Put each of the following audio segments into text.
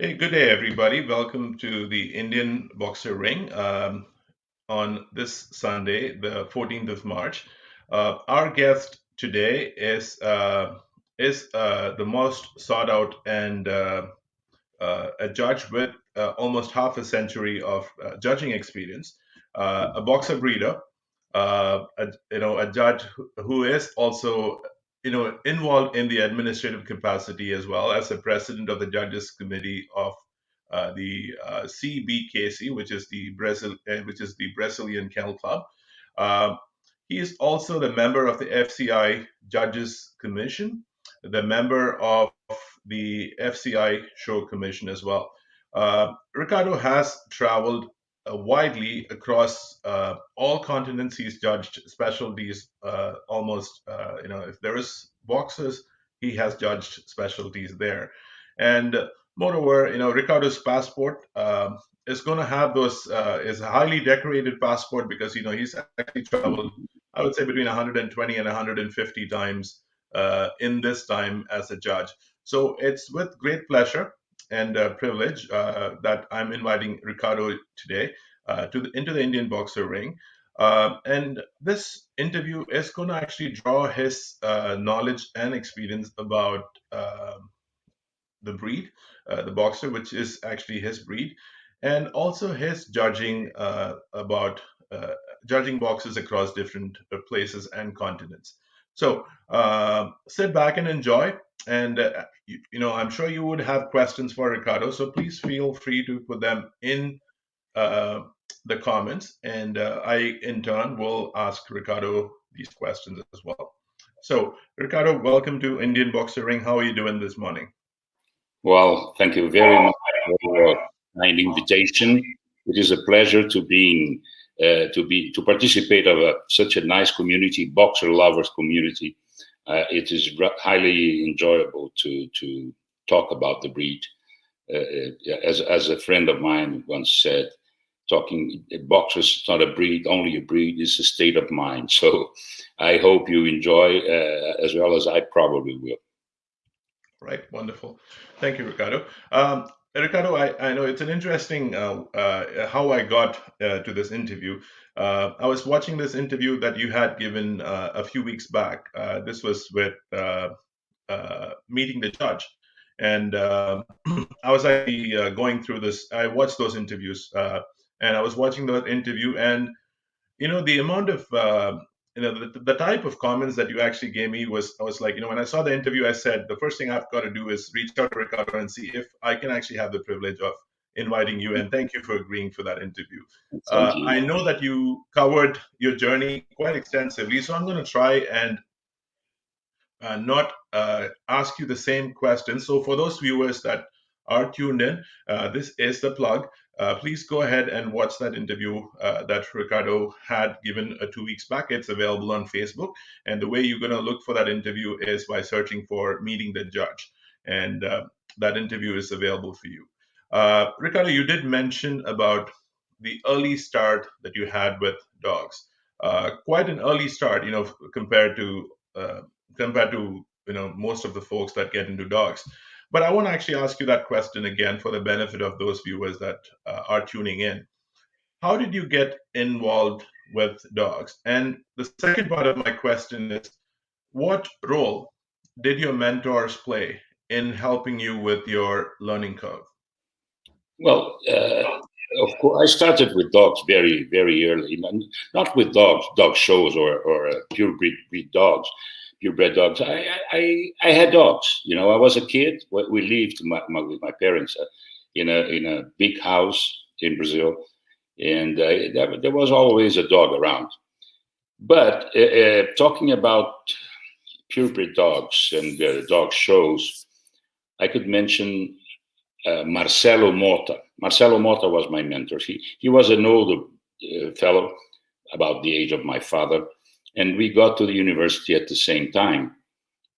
Hey, good day, everybody. Welcome to the Indian Boxer Ring on this Sunday, the 14th of March. Our guest today is the most sought out and a judge with almost half a century of judging experience, a boxer breeder, a judge who is also involved in the administrative capacity as well as the president of the judges committee of the CBKC, which is the Brazilian Kennel Club. Uh, he is also the member of the FCI Judges Commission, the member of the FCI Show Commission as well. Ricardo has traveled widely across all continents. He's judged specialties almost, if there is boxers, he has judged specialties there. And moreover, Ricardo's passport is going to have is a highly decorated passport because, he's actually traveled, I would say, between 120 and 150 times in this time as a judge. So it's with great pleasure and privilege that I'm inviting Ricardo today into the Indian Boxer Ring. And this interview is going to actually draw his knowledge and experience about the breed, the boxer, which is actually his breed, and also his judging about judging boxers across different places and continents. So sit back and enjoy. And I'm sure you would have questions for Ricardo, so please feel free to put them in uh, the comments, and I, in turn, will ask Ricardo these questions as well. So, Ricardo, welcome to Indian Boxer Ring. How are you doing this morning? Well, thank you very much for your kind invitation. It is a pleasure to participate of such a nice community, boxer lovers community. It is highly enjoyable to talk about the breed. As a friend of mine once said, talking boxers is not a breed, only a breed is a state of mind. So I hope you enjoy as well as I probably will. Right, wonderful. Thank you, Ricardo. Ricardo, I know it's an interesting how I got to this interview. I was watching this interview that you had given a few weeks back. This was with Meeting the Judge. And I was actually going through this. I watched those interviews and I was watching that interview. And the amount of the type of comments that you actually gave me was, I was like, when I saw the interview, I said the first thing I've got to do is reach out to Ricardo and see if I can actually have the privilege of inviting you, and thank you for agreeing for that interview. Thank you. I know that you covered your journey quite extensively, so I'm going to try and not ask you the same question. So for those viewers that are tuned in, this is the plug. Please go ahead and watch that interview that Ricardo had given 2 weeks back. It's available on Facebook. And the way you're going to look for that interview is by searching for Meeting the Judge. And that interview is available for you. Ricardo, you did mention about the early start that you had with dogs. Quite an early start, uh, compared to most of the folks that get into dogs. But I want to actually ask you that question again for the benefit of those viewers that are tuning in. How did you get involved with dogs? And the second part of my question is, what role did your mentors play in helping you with your learning curve? Well, of course, I started with dogs very, very early. Not with dog shows or breed dogs, purebred dogs. I had dogs. I was a kid. We lived with my parents in a big house in Brazil, and there was always a dog around. But talking about purebred dogs and dog shows, I could mention Marcelo Mota. Marcelo Mota was my mentor. He was an older fellow, about the age of my father, and we got to the university at the same time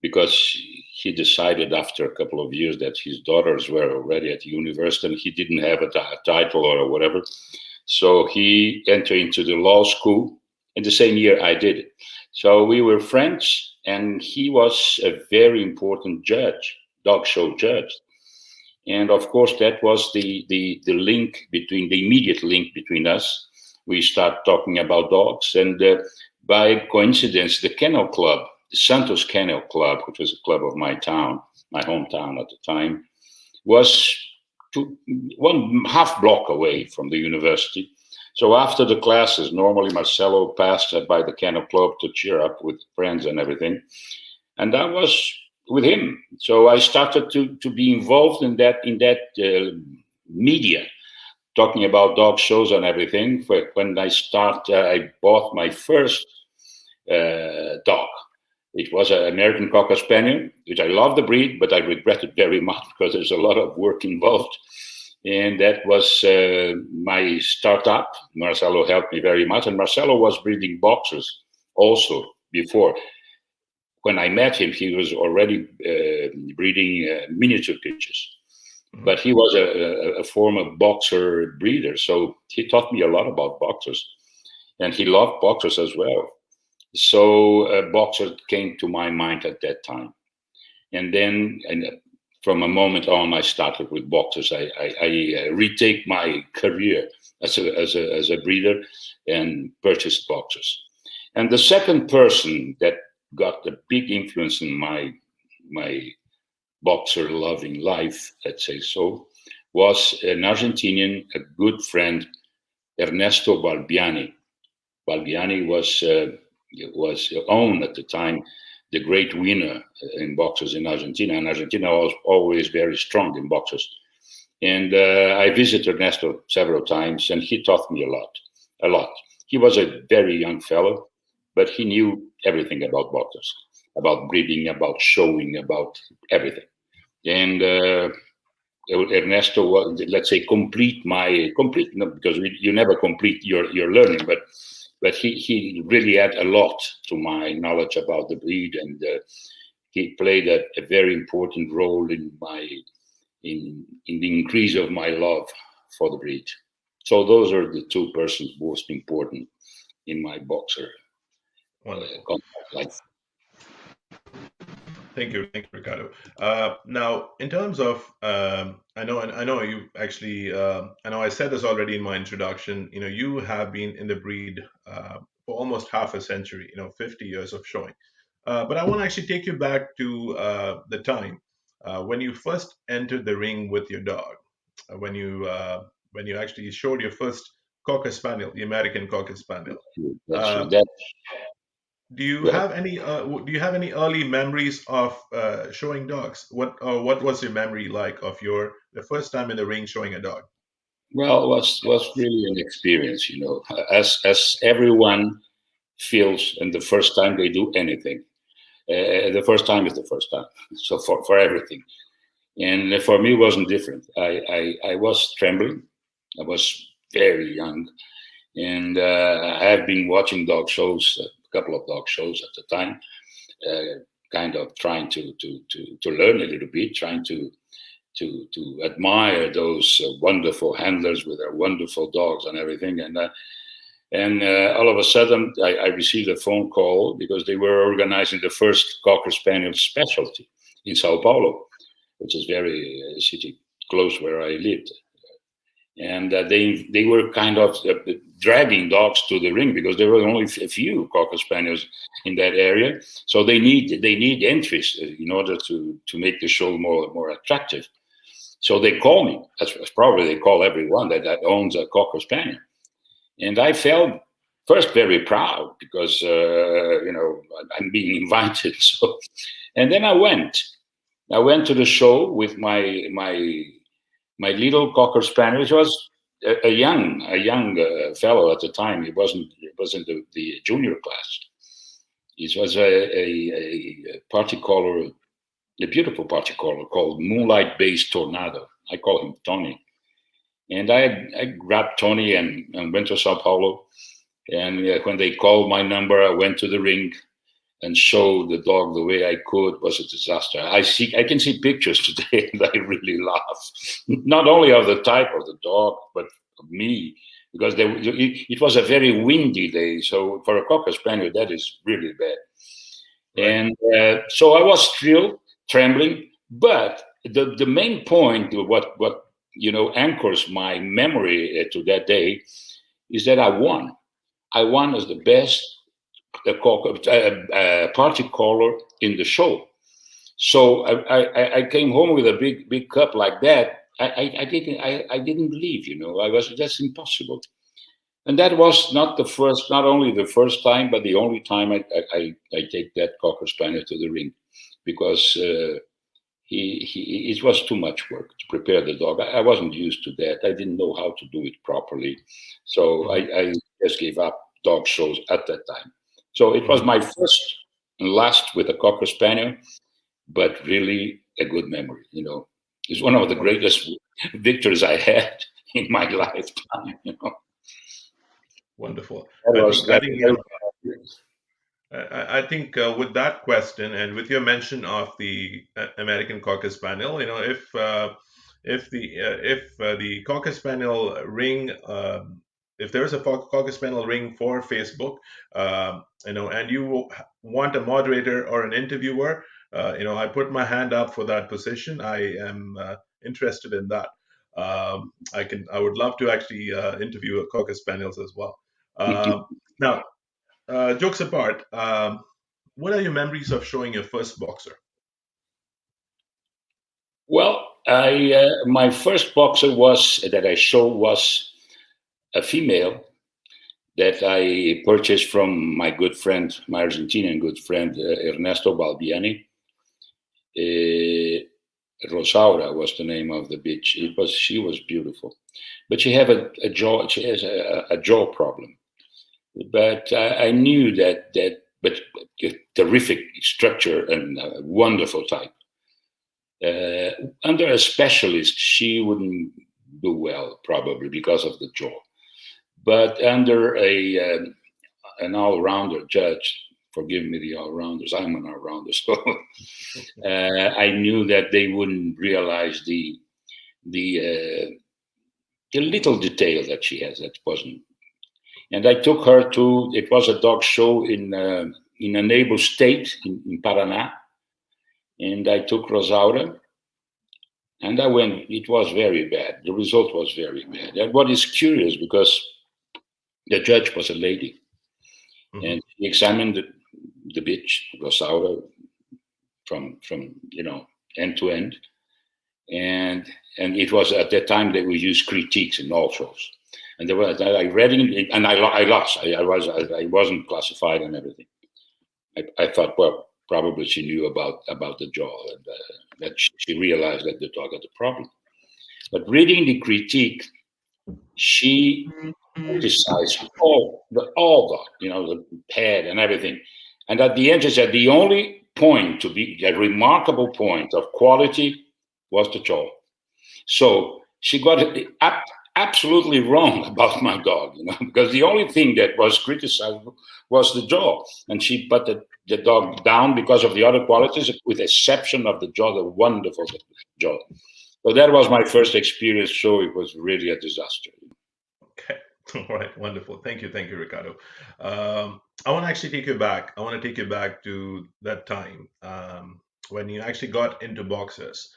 because he decided after a couple of years that his daughters were already at the university and he didn't have a title or whatever. So he entered into the law school in the same year I did it. So we were friends, and he was a very important judge, dog show judge. And of course, that was the link between, the immediate link between us. We start talking about dogs, and by coincidence, the Kennel Club, the Santos Kennel Club, which was a club of my town, my hometown at the time, was 1.5 block away from the university. So after the classes, normally Marcelo passed by the Kennel Club to cheer up with friends and everything, and I was with him. So I started to be involved in that media, talking about dog shows and everything. When I bought my first dog. It was an American Cocker Spaniel, which I love the breed, but I regret it very much because there's a lot of work involved. And that was my startup. Marcelo helped me very much. And Marcelo was breeding boxers also before. When I met him, he was already breeding miniature creatures. But he was a former boxer breeder. So he taught me a lot about boxers. And he loved boxers as well. So a boxer came to my mind at that time. And then from a moment on, I started with boxers. I retake my career as a breeder and purchased boxers. And the second person that got a big influence in my boxer loving life, let's say so, was an Argentinian, a good friend, Ernesto Balbiani. Balbiani was owned at the time the great winner in boxers in Argentina, and Argentina was always very strong in boxers. And I visited Ernesto several times, and he taught me a lot. He was a very young fellow, but he knew everything about boxers, about breeding, about showing, about everything. And Ernesto was, let's say, complete, because you never complete your learning, but he really had a lot to my knowledge about the breed, and he played a very important role in the increase of my love for the breed. So those are the two persons most important in my boxer contact life. Thank you, Ricardo. Now, in terms of, I know you actually, I know I said this already in my introduction. You have been in the breed for almost half a century. 50 years of showing. But I want to actually take you back to the time when you first entered the ring with your dog, when you actually showed your first Cocker Spaniel, the American Cocker Spaniel. Do you have any early memories of showing dogs? What was your memory like of the first time in the ring showing a dog? Well, it was really an experience, as everyone feels, and the first time they do anything. The first time is the first time, so for everything. And for me, it wasn't different. I was trembling. I was very young, and I have been watching dog shows, a couple of dog shows at the time, kind of trying to learn a little bit, trying to admire those wonderful handlers with their wonderful dogs and everything. And all of a sudden, I received a phone call because they were organizing the first Cocker Spaniel specialty in Sao Paulo, which is a city close where I lived. And they were kind of dragging dogs to the ring because there were only a few Cocker Spaniels in that area. So they need entries in order to make the show more attractive. So they call me. That's probably they call everyone that owns a Cocker Spaniel. And I felt first very proud because I'm being invited. So, and then I went to the show with my little Cocker Spaniel, which was a young fellow at the time. He wasn't the junior class. It was a party color, a beautiful party color called Moonlight Based Tornado. I call him Tony. And I grabbed Tony and went to Sao Paulo. And when they called my number, I went to the ring and showed the dog the way I could. It was a disaster. I can see pictures today, and I really laugh. Not only of the type of the dog, but of me, because it was a very windy day. So for a Cocker Spaniel, that is really bad. Right. And so I was still trembling, but the main point, what anchors my memory to that day, is that I won. I won as the best party caller in the show. So I came home with a big cup like that. I didn't believe, that's impossible. And that was not only the first time, but the only time I take that Cocker Spaniel to the ring, because it was too much work to prepare the dog. I wasn't used to that. I didn't know how to do it properly. So I just gave up dog shows at that time. So it was my first and last with a Cocker Spaniel, but really a good memory. It's one of the greatest victories I had in my lifetime. Wonderful. I think with that question and with your mention of the American Cocker Spaniel, if the Cocker Spaniel ring, if there is a Cocker Spaniel ring for Facebook, and you want a moderator or an interviewer, I put my hand up for that position. I am interested in that. I would love to actually interview Cocker Spaniels as well. Now, jokes apart, what are your memories of showing your first boxer? Well, my first boxer that I showed was a female that I purchased from my good friend, my Argentinian good friend, Ernesto Balbiani. Rosaura was the name of the bitch. She was beautiful, but she had a jaw. She has a jaw problem. But I knew that but a terrific structure and a wonderful type. Under a specialist, she wouldn't do well, probably because of the jaw. But under an all-rounder judge, forgive me the all-rounders, I'm an all-rounder, so I knew that they wouldn't realize the little detail that she has that wasn't. And I took her to, it was a dog show in a neighbor state in Paraná. And I took Rosaura, and I went, it was very bad. The result was very bad. And what is curious, because the judge was a lady, and he examined the bitch, Rosaura, from end to end. And it was at that time that we used critiques in all shows. And there was, I read it, and I lost. I wasn't classified and everything. I thought, well, probably she knew about the jaw, and that she realized that the dog had a problem. But reading the critique, she criticized all dog, the head and everything. And at the end, she said the only point to be a remarkable point of quality was the jaw. So she got it absolutely wrong about my dog, because the only thing that was criticized was the jaw, and she put the dog down because of the other qualities, with exception of the jaw, the wonderful jaw. So that was my first experience. So it was really a disaster. Okay, all right, wonderful. Thank you, Ricardo. I want to actually take you back. I want to take you back to that time when you actually got into boxers.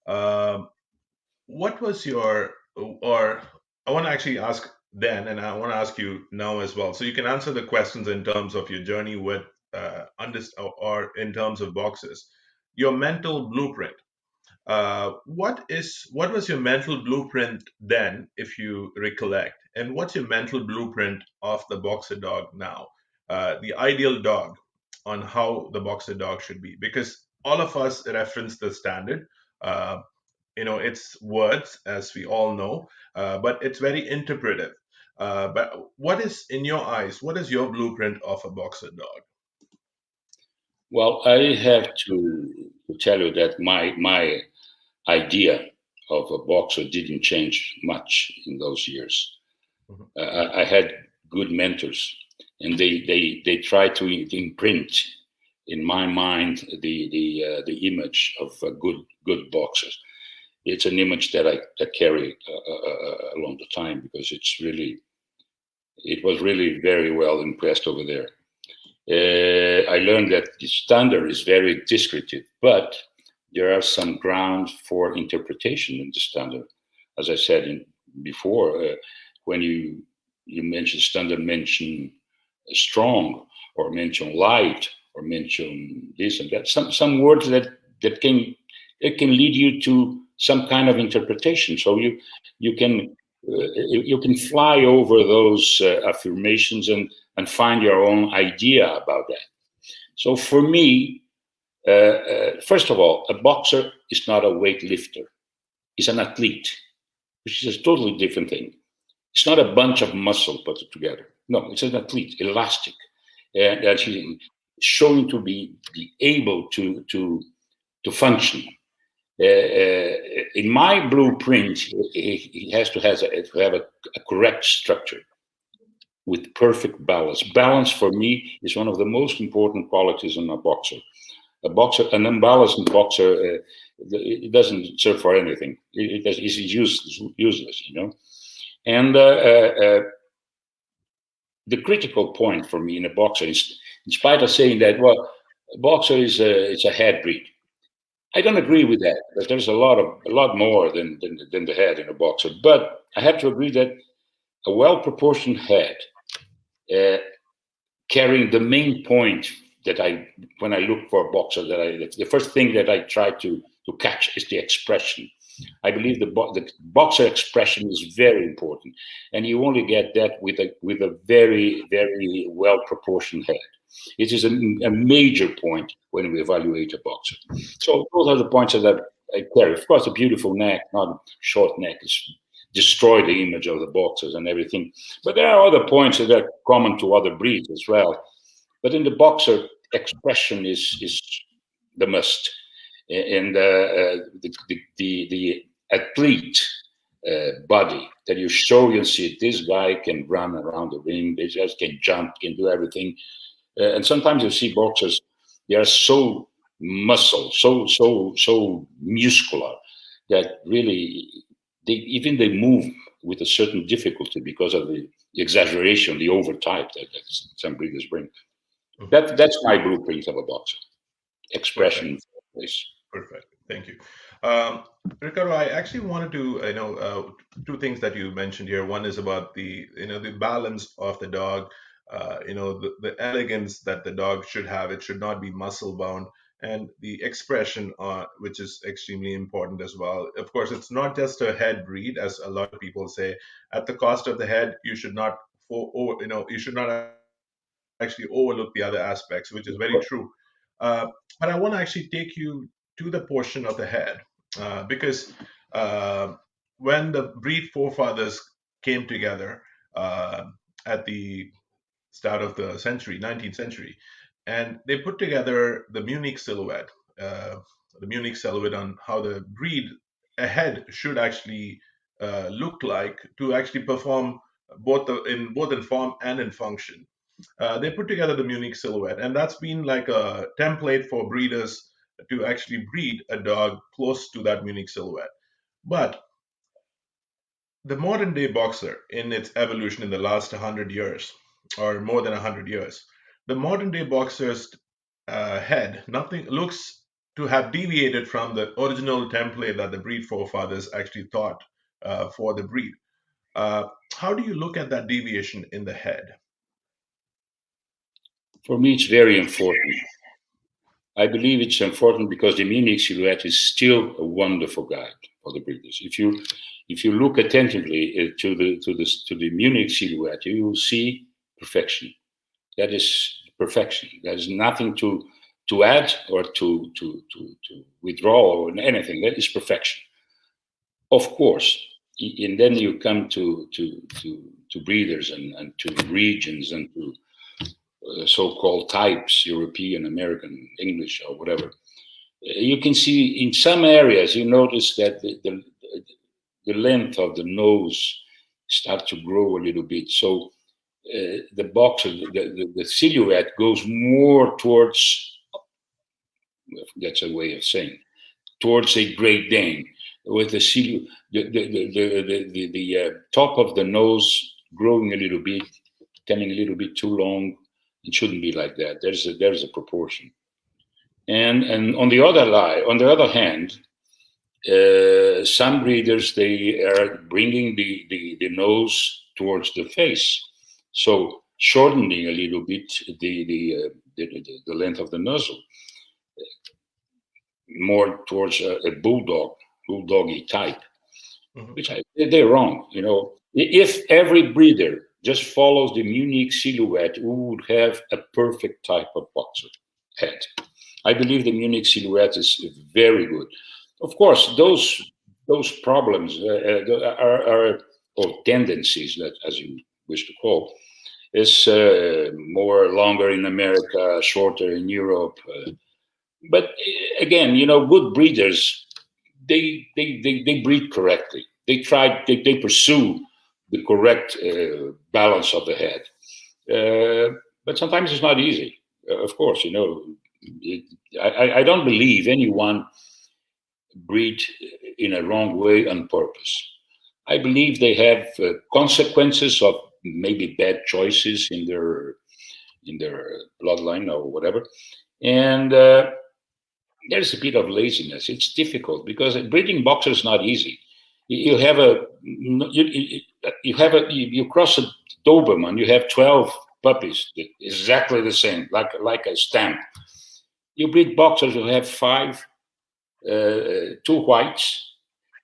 What was your, or I want to actually ask then, and I want to ask you now as well. So you can answer the questions in terms of your journey with, or in terms of boxers. Your mental blueprint. What was your mental blueprint then, if you recollect, and what's your mental blueprint of the boxer dog now? The ideal dog, on how the boxer dog should be, because all of us reference the standard. It's words, as we all know, but it's very interpretive. But what is, in your eyes, what is your blueprint of a boxer dog? Well, I have to tell you that my idea of a boxer didn't change much in those years. I had good mentors, and they tried to imprint in my mind the image of a good boxer. It's an image that I carry along the time, because it was really very well impressed over there. I learned that the standard is very descriptive, but there are some grounds for interpretation in the standard. As I said before, when you mention standard, mention strong, or mention light, or mention this and that, some words that can lead you to some kind of interpretation. So you can fly over those affirmations and find your own idea about that. So for me, first of all, a boxer is not a weightlifter. He's an athlete, which is a totally different thing. It's not a bunch of muscle put together. No, it's an athlete, elastic, that he's showing to be able to function. In my blueprint, he has to have a correct structure with perfect balance. Balance for me is one of the most important qualities in a boxer. An unbalanced boxer, it doesn't serve for anything. It's useless, you know. And the critical point for me in a boxer is, in spite of saying that, well, a boxer is a head breed. I don't agree with that. But there's a lot more than the head in a boxer. But I have to agree that a well-proportioned head, carrying the main point that when I look for a boxer, the first thing that I try to catch is the expression. I believe the boxer expression is very important, and you only get that with a very, very well proportioned head. It is a major point when we evaluate a boxer. So those are the points that I carry. Of course, a beautiful neck, not short neck, is destroy the image of the boxers and everything. But there are other points that are common to other breeds as well. But in the boxer, expression is the must. And the athlete body that you show, you see this guy can run around the ring, they just can jump, can do everything. And sometimes you see boxers, they are so muscle, so muscular that really they move with a certain difficulty because of the exaggeration, the overtype that some breeders bring. That's my blueprint of a boxer. Expression. Perfect. Thank you. Ricardo, I actually wanted to, two things that you mentioned here. One is about the balance of the dog, the elegance that the dog should have. It should not be muscle bound, and the expression, which is extremely important as well. Of course, it's not just a head breed, as a lot of people say. At the cost of the head, you should not, actually overlook the other aspects, which is very true. But I want to actually take you to the portion of the head, because when the breed forefathers came together at the start of the century, 19th century, and they put together the Munich Silhouette, on how the breed a head should actually look like to actually perform both in form and in function. They put together the Munich Silhouette, and that's been like a template for breeders to actually breed a dog close to that Munich Silhouette. But the modern day boxer, in its evolution in the last 100 years, or more than 100 years, the modern day boxer's head, nothing looks to have deviated from the original template that the breed forefathers actually thought for the breed. How do you look at that deviation in the head? For me, it's very important. I believe it's important because the Munich Silhouette is still a wonderful guide for the breeders. If you look attentively to the Munich Silhouette, you will see perfection. That is perfection. There is nothing to add or to withdraw or anything. That is perfection. Of course, and then you come to breeders and to regions and to so-called types, European, American, English, or whatever. You can see in some areas, you notice that the length of the nose starts to grow a little bit. So the boxer, the silhouette goes more towards, that's a way of saying, towards a Great Dane, with the silhouette, the top of the nose growing a little bit, becoming a little bit too long. It shouldn't be like that. There's a proportion. And on the other hand, some breeders, they are bringing the nose towards the face, so shortening a little bit the length of the muzzle, more towards a bulldoggy type, which they're wrong. You know, if every breeder just follows the Munich Silhouette, we would have a perfect type of boxer head. I believe the Munich Silhouette is very good. Of course, those problems are or tendencies, that as you wish to call, is more longer in America, shorter in Europe. But again, you know, good breeders, they breed correctly. They pursue the correct balance of the head. But sometimes it's not easy. Of course, you know, I don't believe anyone breed in a wrong way on purpose. I believe they have consequences of maybe bad choices in their bloodline or whatever, and there's a bit of laziness. It's difficult because breeding boxers is not easy. You have you cross a Doberman, you have 12 puppies exactly the same, like a stamp. You breed boxers, you have 5, 2 whites,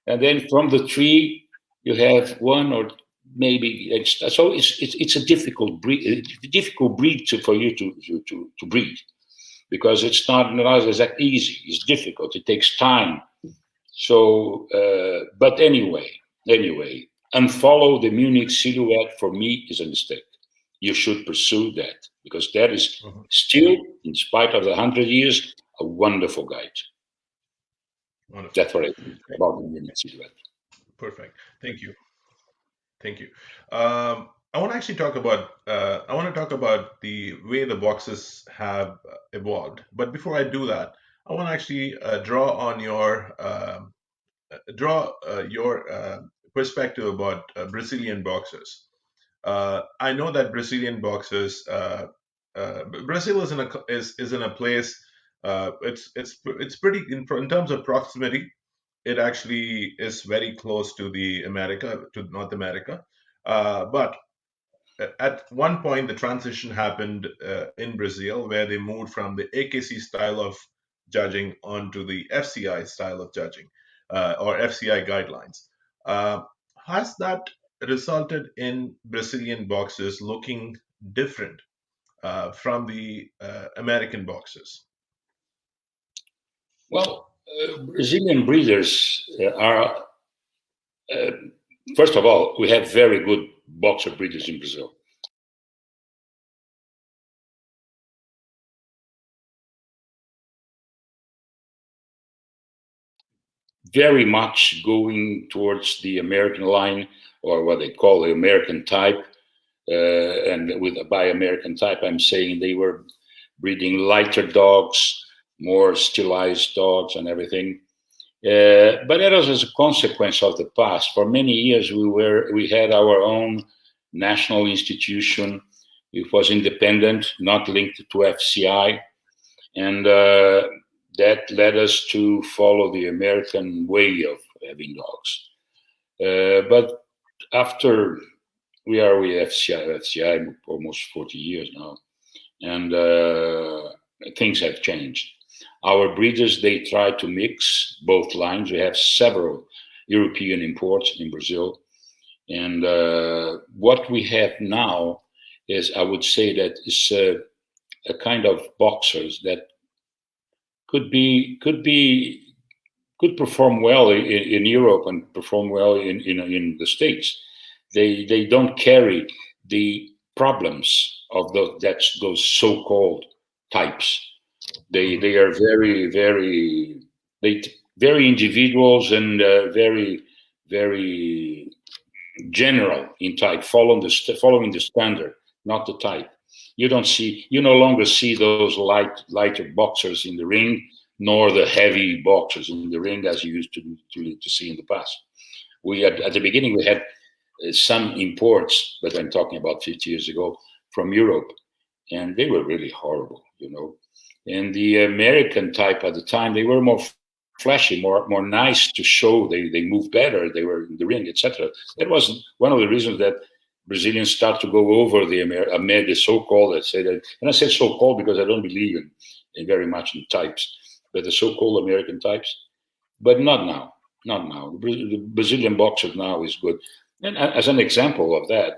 and then from the 3 you have 1 or maybe extra. So it's a difficult breed, for you to breed, because it's not exactly easy. It's difficult. It takes time. So, but anyway, unfollow the Munich Silhouette for me is a mistake. You should pursue that, because that is still, in spite of the 100 years, a wonderful guide. Wonderful. That's what I think about the Munich Silhouette. Perfect. Thank you. Thank you. I want to actually talk about. I want to talk about the way the boxes have evolved. But before I do that, I want to actually draw on your perspective about Brazilian boxers. I know that Brazilian boxers. Brazil is in a place. It's pretty in terms of proximity. It actually is very close to North America. But at one point, the transition happened in Brazil, where they moved from the AKC style of judging onto the FCI style of judging, or FCI guidelines. Has that resulted in Brazilian boxers looking different from the American boxers? Well, Brazilian breeders are, first of all, we have very good boxer breeders in Brazil. Very much going towards the American line, or what they call the American type. And by American type, I'm saying they were breeding lighter dogs, more stylized dogs and everything. But that was as a consequence of the past. For many years, we had our own national institution. It was independent, not linked to FCI, and that led us to follow the American way of having dogs. But after we are with FCI almost 40 years now, and things have changed. Our breeders, they try to mix both lines. We have several European imports in Brazil. And what we have now is, I would say, that is a kind of boxers that could perform well in Europe and perform well in the States. They don't carry the problems of those so-called types. They are very individuals and very general in type, following the standard, not the type. You no longer see those lighter boxers in the ring, nor the heavy boxers in the ring as you used to see in the past. We at the beginning we had some imports, but I'm talking about 50 years ago, from Europe, and they were really horrible, you know. And the American type at the time, they were more flashy, more nice to show. They move better. They were in the ring, etc. That was one of the reasons that Brazilians start to go over the so-called. I say that, and I said so-called because I don't believe in very much in types, but the so-called American types. But not now. Not now. The Brazilian boxer now is good. And as an example of that,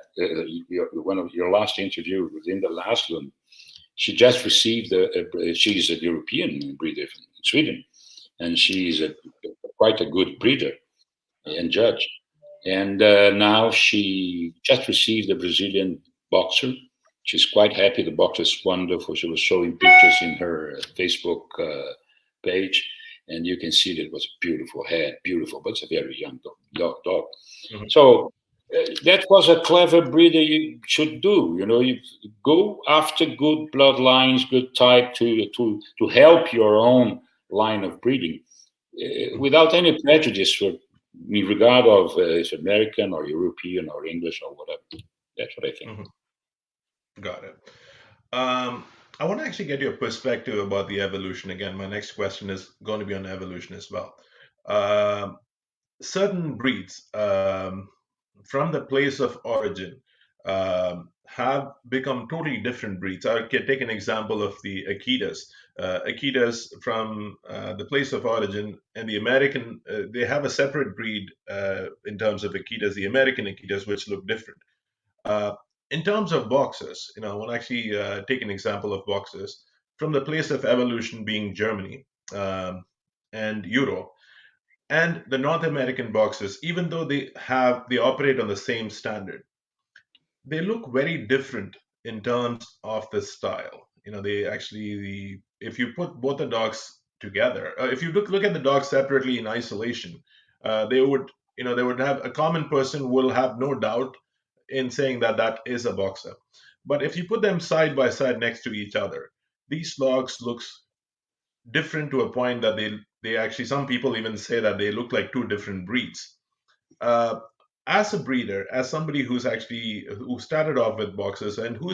one of your last interview within the last one, she just received she's a European breeder in Sweden, and she's quite a good breeder and judge. And now she just received a Brazilian boxer. She's quite happy. The boxer is wonderful. She was showing pictures in her Facebook page, and you can see that it was a beautiful head, beautiful, but it's a very young dog. Mm-hmm. So that was a clever breeder you should do. You know, you go after good bloodlines, good type to help your own line of breeding without any prejudice for in regard of it's American or European or English or whatever. That's what I think. Mm-hmm. Got it. I want to actually get your perspective about the evolution. Again, my next question is going to be on evolution as well. Certain breeds from the place of origin have become totally different breeds. I can take an example of the Akitas. Akitas from the place of origin and the American, they have a separate breed in terms of Akitas, the American Akitas, which look different. In terms of boxers, I want to actually take an example of boxers from the place of evolution being Germany and Europe, and the North American boxers, even though they operate on the same standard, they look very different in terms of the style. They actually, if you put both the dogs together, if you look at the dogs separately in isolation, they would have a common person will have no doubt in saying that is a boxer. But if you put them side by side next to each other, these dogs looks different to a point that they actually, some people even say that they look like two different breeds. As a breeder, as somebody who started off with boxers and who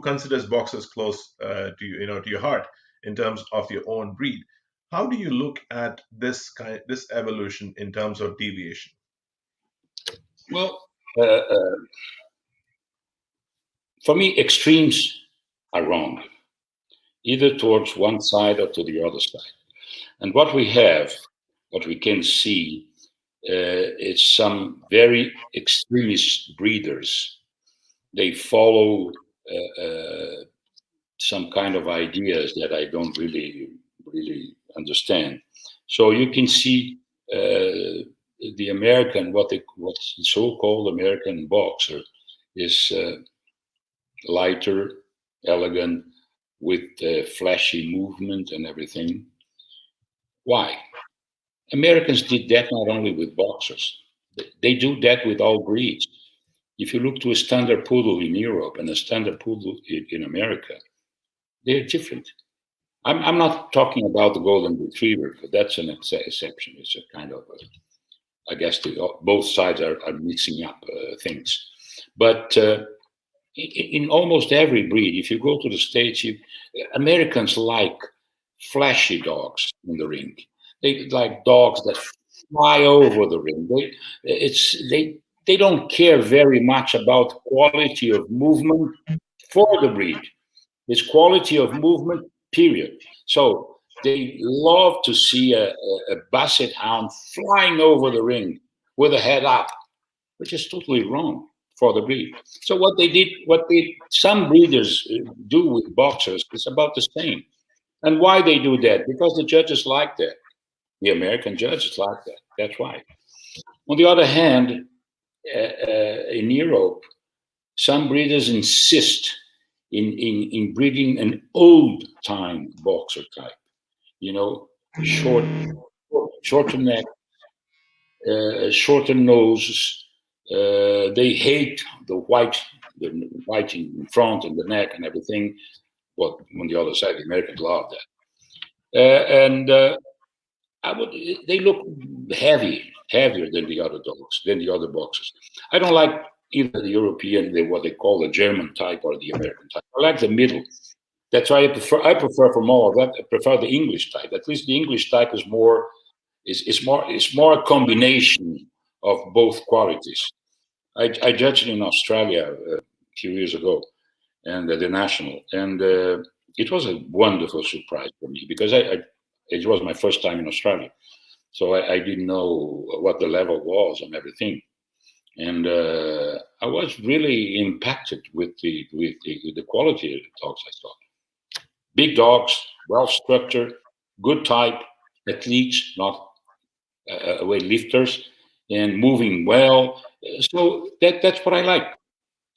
considers boxers close to your heart in terms of your own breed, how do you look at this evolution in terms of deviation? Well, for me, extremes are wrong, either towards one side or to the other side. And what we can see, is some very extremist breeders. They follow some kind of ideas that I don't really understand. So you can see the American, what's the so-called American boxer is lighter, elegant, with flashy movement and everything. Why? Americans did that not only with boxers. They do that with all breeds. If you look to a standard poodle in Europe and a standard poodle in America, they're different. I'm not talking about the golden retriever, but that's an exception. It's a kind of, I guess both sides are mixing up things. But in almost every breed, if you go to the States, Americans like flashy dogs in the ring. They like dogs that fly over the ring. They don't care very much about quality of movement for the breed. It's quality of movement, period. So they love to see a basset hound flying over the ring with a head up, which is totally wrong for the breed. So what some breeders do with boxers is about the same. And why they do that? Because the judges like that. The American judges like that. That's why. On the other hand, in Europe, some breeders insist in breeding an old-time boxer type. Shorter neck, shorter noses. They hate the white in front and the neck and everything. Well, on the other side, the Americans love that. They look heavier than the other dogs, than the other boxers. I don't like either the European, what they call the German type, or the American type. I like the middle. That's why I prefer from all of that. I prefer the English type. At least the English type is more a combination of both qualities. I judged in Australia a few years ago, and the national, and it was a wonderful surprise for me because it was my first time in Australia, so I didn't know what the level was and everything, and I was really impacted with the quality of the dogs I saw. Big dogs, well structured, good type, athletes, not weightlifters, and moving well. So that's what I like.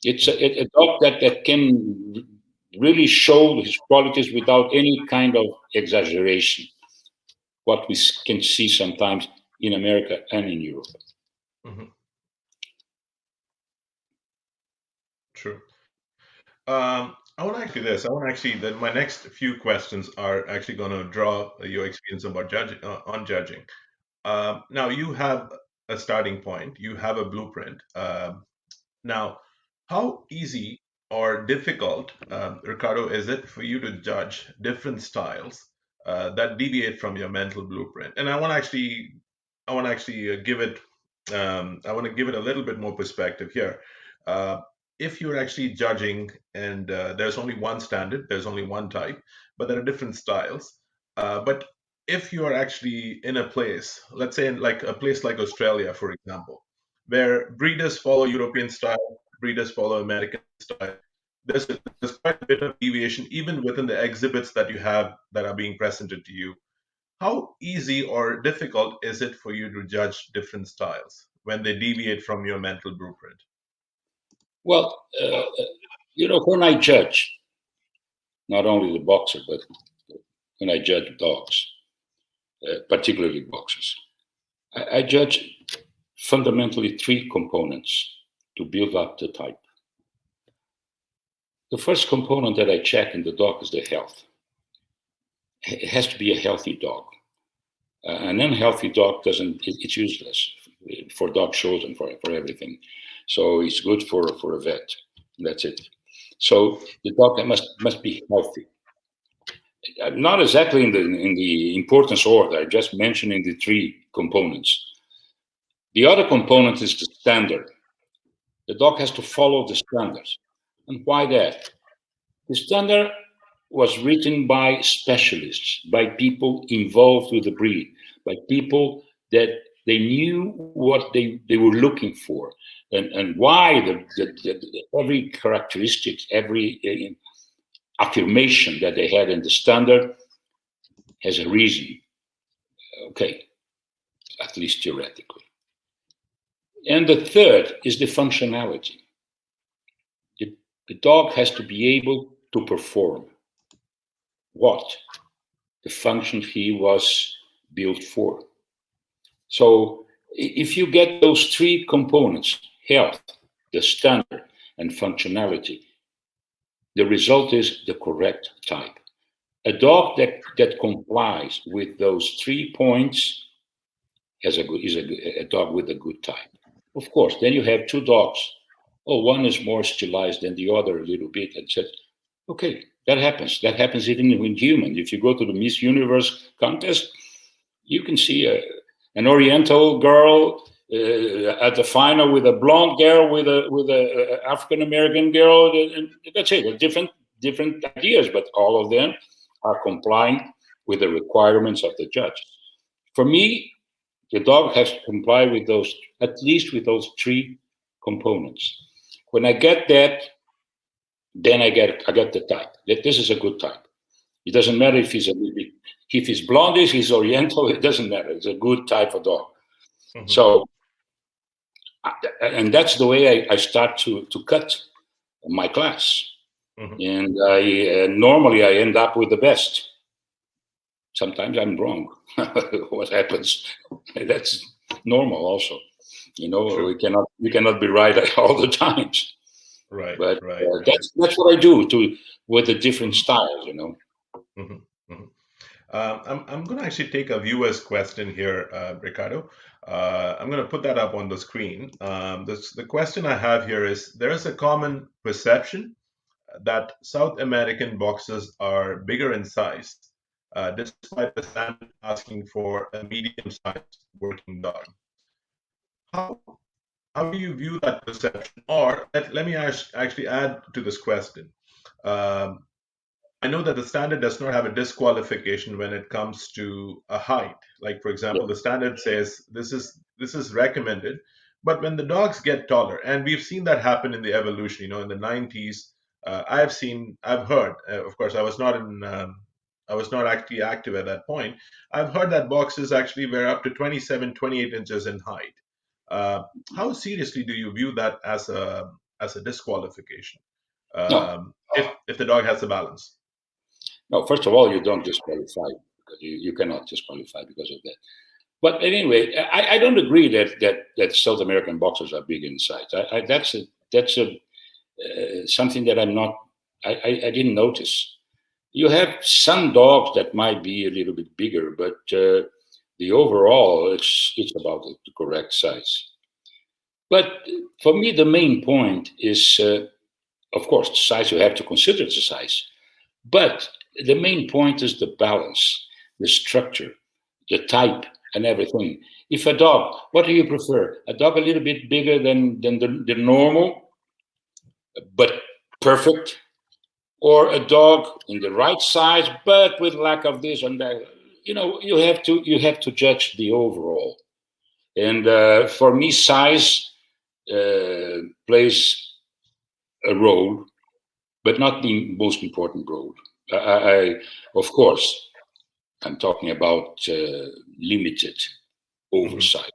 It's a dog that can really show his qualities without any kind of exaggeration. What we can see sometimes in America and in Europe. Mm-hmm. True. I want to ask you this. I want to actually that my next few questions are actually going to draw your experience about judging on judging. Now you have a starting point. You have a blueprint. Now, how easy or difficult, Ricardo, is it for you to judge different styles that deviate from your mental blueprint? And I want to actually give it, I want to give it a little bit more perspective here. Uh, if you're actually judging, and there's only one standard, there's only one type, but there are different styles. But if you are actually in a place, let's say in like a place like Australia, for example, where breeders follow European style, breeders follow American style. There's quite a bit of deviation even within the exhibits that you have that are being presented to you. How easy or difficult is it for you to judge different styles when they deviate from your mental blueprint? Well, when I judge, not only the boxer, but when I judge dogs, particularly boxers, I judge fundamentally three components to build up the type. The first component that I check in the dog is the health. It has to be a healthy dog. An unhealthy dog it's useless for dog shows and for everything. So it's good for a vet. That's it. So the dog must be healthy. Not exactly in the importance order. I just mentioning the three components. The other component is the standard. The dog has to follow the standards. And why that? The standard was written by specialists, by people involved with the breed, by people that they knew what they were looking for and why every characteristic, every affirmation that they had in the standard has a reason. Okay, at least theoretically. And the third is the functionality. The dog has to be able to perform what the function he was built for. So if you get those three components, health, the standard, and functionality, the result is the correct type. A dog that complies with those 3 points is a dog with a good type. Of course, then you have two dogs. Oh, one is more stylized than the other a little bit, and said, okay, that happens. That happens even with humans. If you go to the Miss Universe contest, you can see an Oriental girl at the final with a blonde girl with a African American girl. And that's it. Different ideas, but all of them are complying with the requirements of the judge. For me, the dog has to comply with those, at least with those three components. When I get that, then I get the type. That this is a good type. It doesn't matter if he's blondish, he's Oriental. It doesn't matter. It's a good type of dog. Mm-hmm. So, and that's the way I start to cut my class. Mm-hmm. And normally I end up with the best. Sometimes I'm wrong. What happens? That's normal also. Sure. We cannot be right all the times. Right. But right. That's what I do with the different styles. Mm-hmm. Mm-hmm. I'm going to actually take a viewer's question here, Ricardo. I'm going to put that up on the screen. The question I have here is, there is a common perception that South American boxers are bigger in size, despite the standard asking for a medium-sized working dog. How how do you view that perception? Or let me actually add to this question. Um, I know that the standard does not have a disqualification when it comes to a height. Like, for example, the standard says this is recommended, but when the dogs get taller, and we've seen that happen in the evolution. In the 90s, I've heard. Of course, I was not actually active at that point. I've heard that boxes actually were up to 27, 28 inches in height. Uh, how seriously do you view that as a disqualification? No, If the dog has the balance. no. First of all, you don't disqualify because you cannot disqualify because of that. But anyway, I don't agree that South American boxers are big in size. That's something that I didn't notice. You have some dogs that might be a little bit bigger, but the overall it's about the correct size. But for me, the main point is, of course, the size. You have to consider the size, but the main point is the balance, the structure, the type, and everything. If a dog, what do you prefer? A dog a little bit bigger than the normal, but perfect, or a dog in the right size but with lack of this and that. You have to judge the overall. And for me, size plays a role, but not the most important role. Of course, I'm talking about limited Mhm, oversight.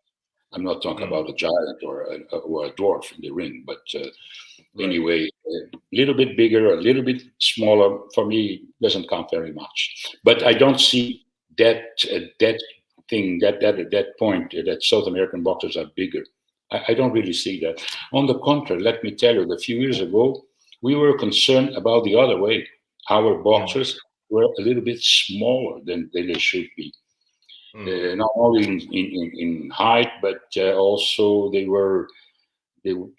I'm not talking mm, about a giant or a dwarf in the ring, but right. anyway, a little bit bigger, a little bit smaller, for me, doesn't count very much. But I don't see that thing, that point that South American boxers are bigger. I don't really see that. On the contrary, let me tell you, a few years ago, we were concerned about the other way. Our Mm, boxers were a little bit smaller than they should be. mm, Not only in height, but also the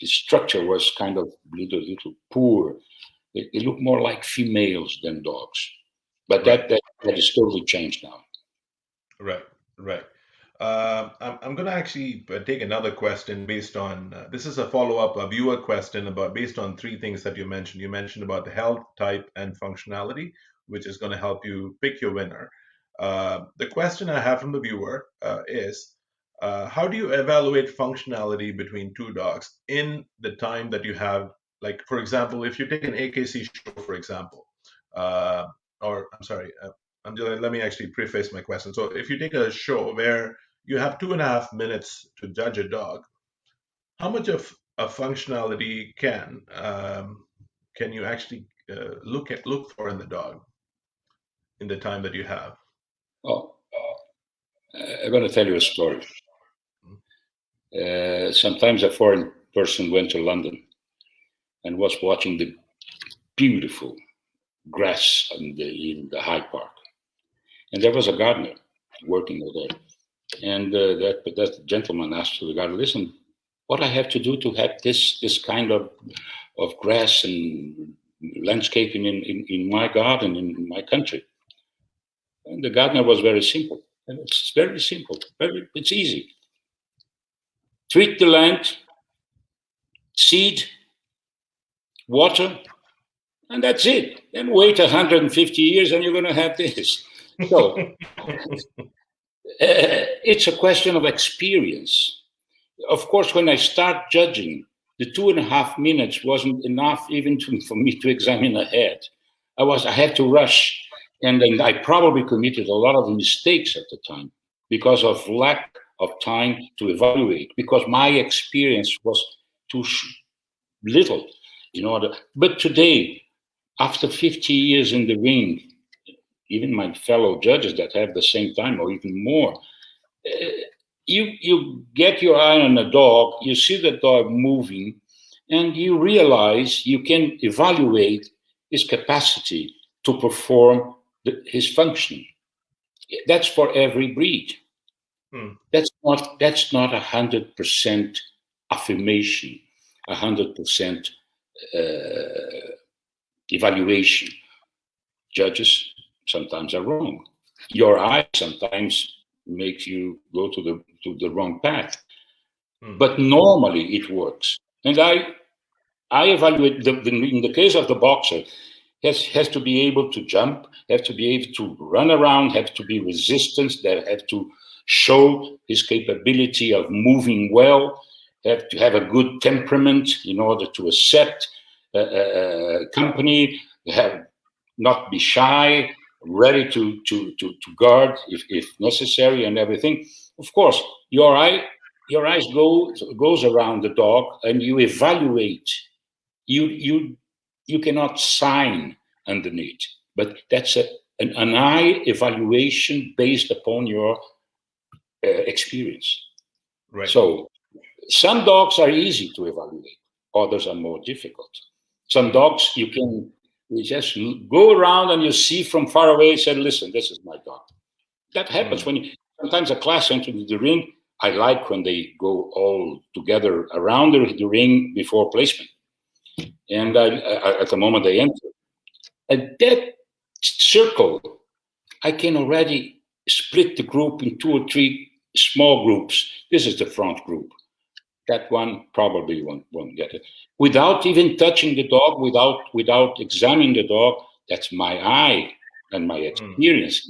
structure was kind of little poor. They look more like females than dogs. But right, that is totally changed now. right, right. I'm going to actually take another question based on this is a follow-up, a viewer question about based on three things that you mentioned. You mentioned about the health, type, and functionality, which is going to help you pick your winner. The question I have from the viewer is, how do you evaluate functionality between two dogs in the time that you have? Like, for example, if you take an AKC show, for example, uh, or I'm sorry, let me actually preface my question. So, if you take a show where you have 2.5 minutes to judge a dog, how much of a functionality can you actually look for in the dog in the time that you have? Well, I'm going to tell you a story. Sometimes a foreign person went to London and was watching the beautiful grass in the Hyde Park. And there was a gardener working there. And that gentleman asked the gardener, listen, what I have to do to have this kind of grass and landscaping in my garden, in my country? And the gardener was very simple. And it's very simple. It's easy. Treat the land, seed, water, and that's it. Then wait 150 years and you're going to have this. So it's a question of experience. Of course, when I start judging, the 2.5 minutes wasn't enough even for me to examine ahead. I had to rush, and then I probably committed a lot of mistakes at the time because of lack of time to evaluate, because my experience was too little in order. But today, after 50 years in the ring, even my fellow judges that have the same time or even more, you get your eye on a dog, you see the dog moving, and you realize you can evaluate his capacity to perform his function. That's for every breed. Hmm, That's not 100% affirmation, 100% evaluation. Judges sometimes are wrong. Your eye sometimes makes you go to the wrong path. But normally it works. And I evaluate in the case of the boxer, has to be able to jump, have to be able to run around, have to be resistant, that have to show his capability of moving well, have to have a good temperament in order to accept company, not be shy, ready to guard if necessary, and everything. Of course, your eyes goes around the dog, and you evaluate. You cannot sign underneath, but that's an eye evaluation based upon your experience. Right. So some dogs are easy to evaluate, others are more difficult. Some dogs you just go around and you see from far away, say, listen, this is my dog. That happens when sometimes a class enters the ring. I like when they go all together around the ring before placement. And at the moment they enter, at that circle, I can already split the group in 2 or 3 small groups. This is the front group. That one probably won't get it. Without even touching the dog, without examining the dog, that's my eye and my experience.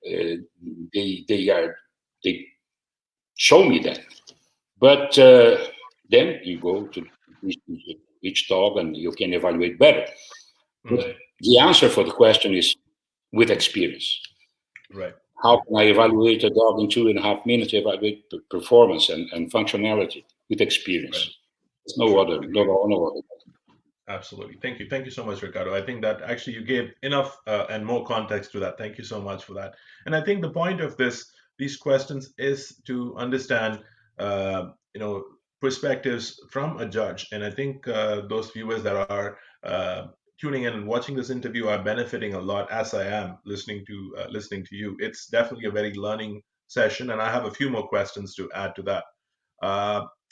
They show me that. But then you go to each dog and you can evaluate better. But the answer for the question is with experience. Right. How can I evaluate a dog in 2.5 minutes? Evaluate performance and functionality with experience. Right. There's no other. Absolutely. Thank you so much, Ricardo. I think that actually you gave enough and more context to that. Thank you so much for that. And I think the point of these questions is to understand, perspectives from a judge. And I think those viewers that are tuning in and watching this interview are benefiting a lot, as I am listening to you. It's definitely a very learning session, and I have a few more questions to add to that.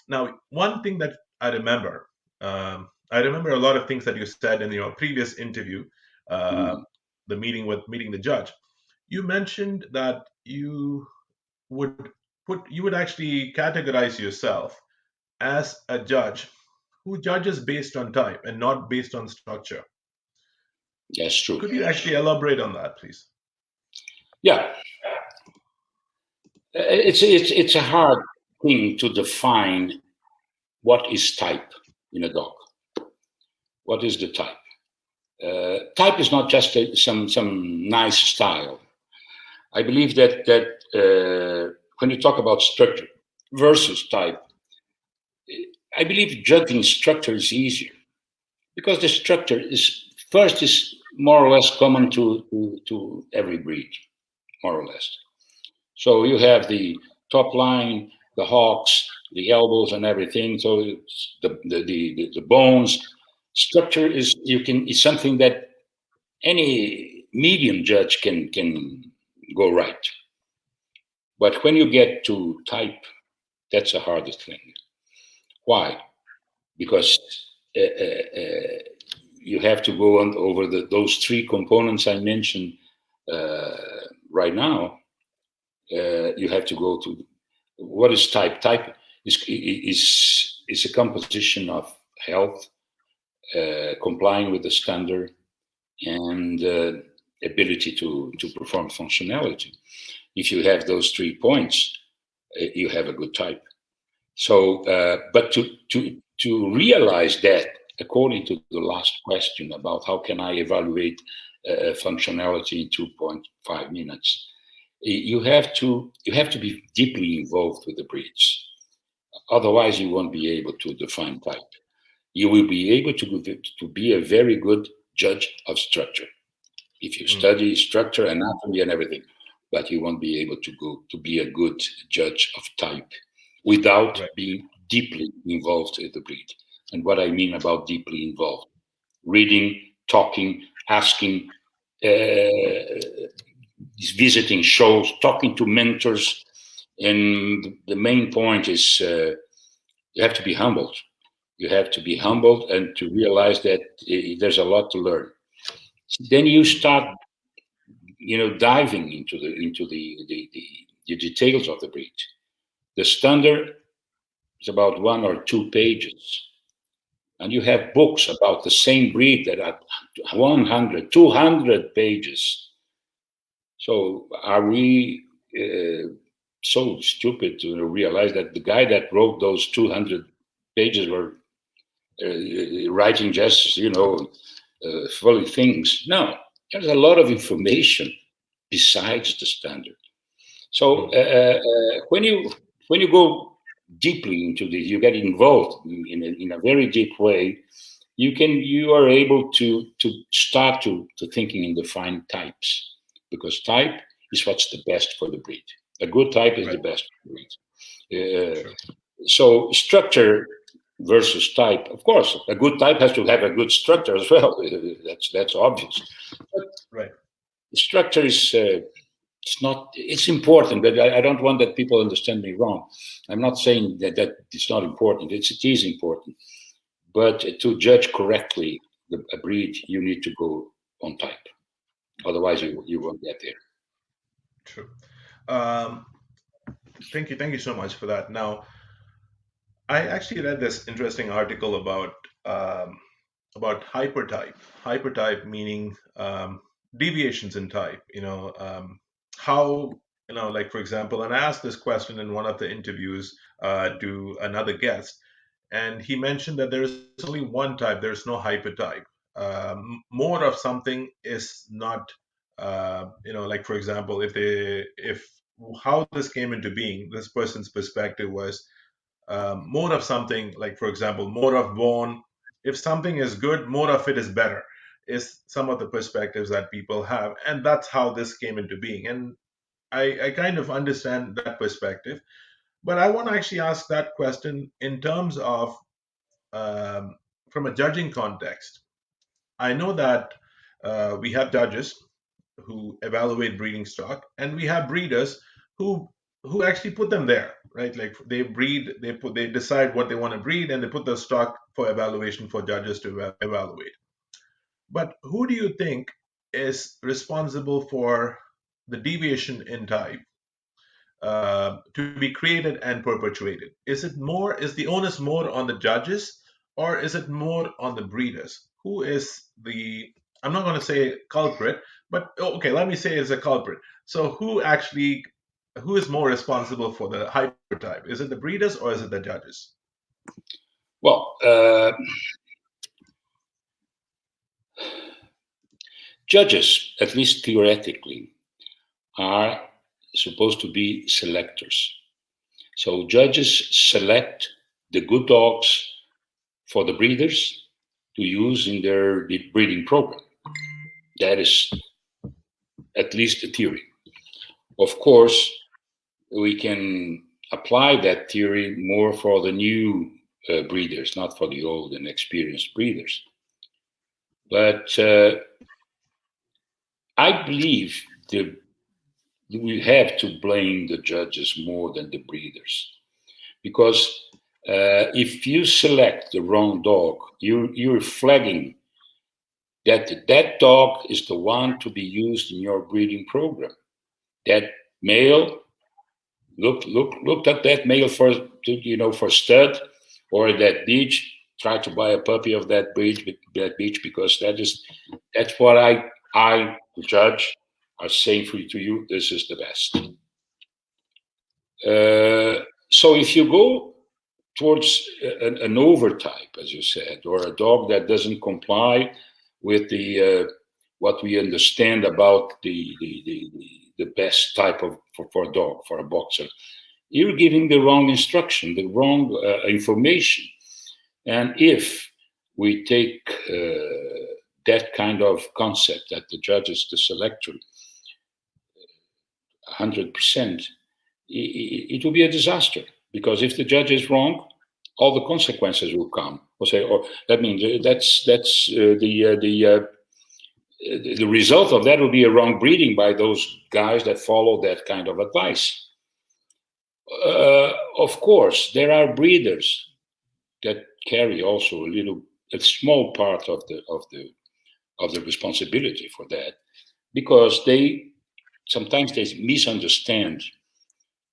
Now, one thing that I remember a lot of things that you said in your previous interview, the meeting the judge. You mentioned that you would actually categorize yourself as a judge who judges based on type and not based on structure. That's true. Could you actually elaborate on that, please? Yeah. It's a hard thing to define what is type in a dog. What is the type? Type is not just some nice style. I believe that when you talk about structure versus type, I believe judging structure is easier because the structure is more or less common to every breed, more or less. So you have the top line, the hocks, the elbows, and everything. So it's the bones. Structure is something that any medium judge can go right. But when you get to type, that's the hardest thing. Why? Because you have to go on over those 3 components I mentioned right now. You have to go to what is type. Type is a composition of health, complying with the standard, and ability to perform functionality. If you have those 3 points, you have a good type. So, but to realize that, according to the last question about how can I evaluate functionality in 2.5 minutes, you have to be deeply involved with the breeds. Otherwise, you won't be able to define type. You will be able to be a very good judge of structure if you study structure, anatomy, and everything. But you won't be able to be a good judge of type without being deeply involved in the breed. And what I mean about deeply involved: reading, talking, asking, visiting shows, talking to mentors. And the main point is you have to be humbled. You have to be humbled and to realize that there's a lot to learn. then you start, diving into the details of the breed. The standard is about 1 or 2 pages, and you have books about the same breed that are 100, 200 pages. So are we so stupid to realize that the guy that wrote those 200 pages were writing just, fully things? No, there's a lot of information besides the standard. So when you go deeply into this, you get involved in a very deep way. You are able to start to thinking in defined types, because type is what's the best for the breed. A good type is the best for the breed. So structure versus type. Of course, a good type has to have a good structure as well. That's obvious. But structure is it's important, but I don't want that people understand me wrong. I'm not saying that it's not important. It is important. But to judge correctly a breed, you need to go on type. Otherwise, you won't get there. True. Thank you so much for that. Now, I actually read this interesting article about hypertype. Hypertype meaning deviations in type. How, like, for example, and I asked this question in one of the interviews to another guest, and he mentioned that there is only one type. There's no hypertype. More of something is not, like, for example, if how this came into being, this person's perspective was more of something, like, for example, more of bone. If something is good, more of it is better, is some of the perspectives that people have. And that's how this came into being. And I kind of understand that perspective. But I want to actually ask that question in terms of from a judging context. I know that we have judges who evaluate breeding stock, and we have breeders who actually put them there, right? Like, they breed, they decide what they want to breed, and they put the stock for evaluation for judges to evaluate. But who do you think is responsible for the deviation in type to be created and perpetuated? Is the onus more on the judges, or is it more on the breeders? Who is I'm not going to say culprit, but okay, let me say it's a culprit. So who is more responsible for the hypertype? Is it the breeders or is it the judges? Well, judges, at least theoretically, are supposed to be selectors. So judges select the good dogs for the breeders to use in their breeding program. That is at least the theory. Of course, we can apply that theory more for the new breeders, not for the old and experienced breeders. But I believe we have to blame the judges more than the breeders, because if you select the wrong dog, you're flagging that dog is the one to be used in your breeding program. That male, look at that male for stud, or that beach. Try to buy a puppy of that beach because that's what I judge are saying to you. This is the best. So if you go towards an overtype, as you said, or a dog that doesn't comply with the what we understand about the best type for a dog, for a boxer, you're giving the wrong instruction, the wrong information. And if we take that kind of concept that the judge is the selector 100%, it will be a disaster, because if the judge is wrong, all the consequences will come. We'll say, "Oh, that means that's the result of that will be a wrong breeding by those guys that follow that kind of advice." Of course, there are breeders that carry also a small part of of the responsibility for that, because they sometimes they misunderstand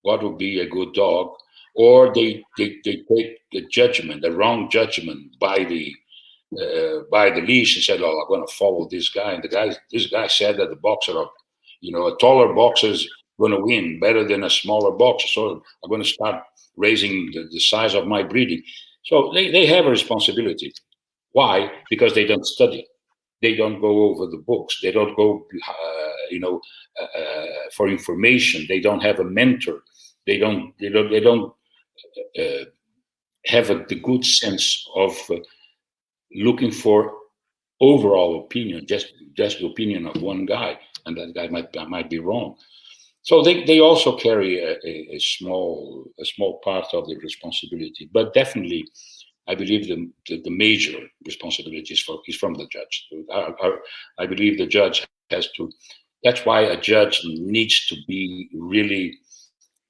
what would be a good dog, or they take the wrong judgment by the leash and said, "Oh, I'm going to follow this guy." And this guy said that the boxer, a taller boxer is going to win better than a smaller boxer. So I'm going to start raising the size of my breeding. So they have a responsibility. Why? Because they don't study. They don't go over the books. They don't go, for information. They don't have a mentor. They don't have the good sense of looking for overall opinion, just the opinion of one guy, and that guy might be wrong. So they also carry a small part of the responsibility, but definitely, I believe the major responsibility is from the judge. I believe the judge has to. That's why a judge needs to be really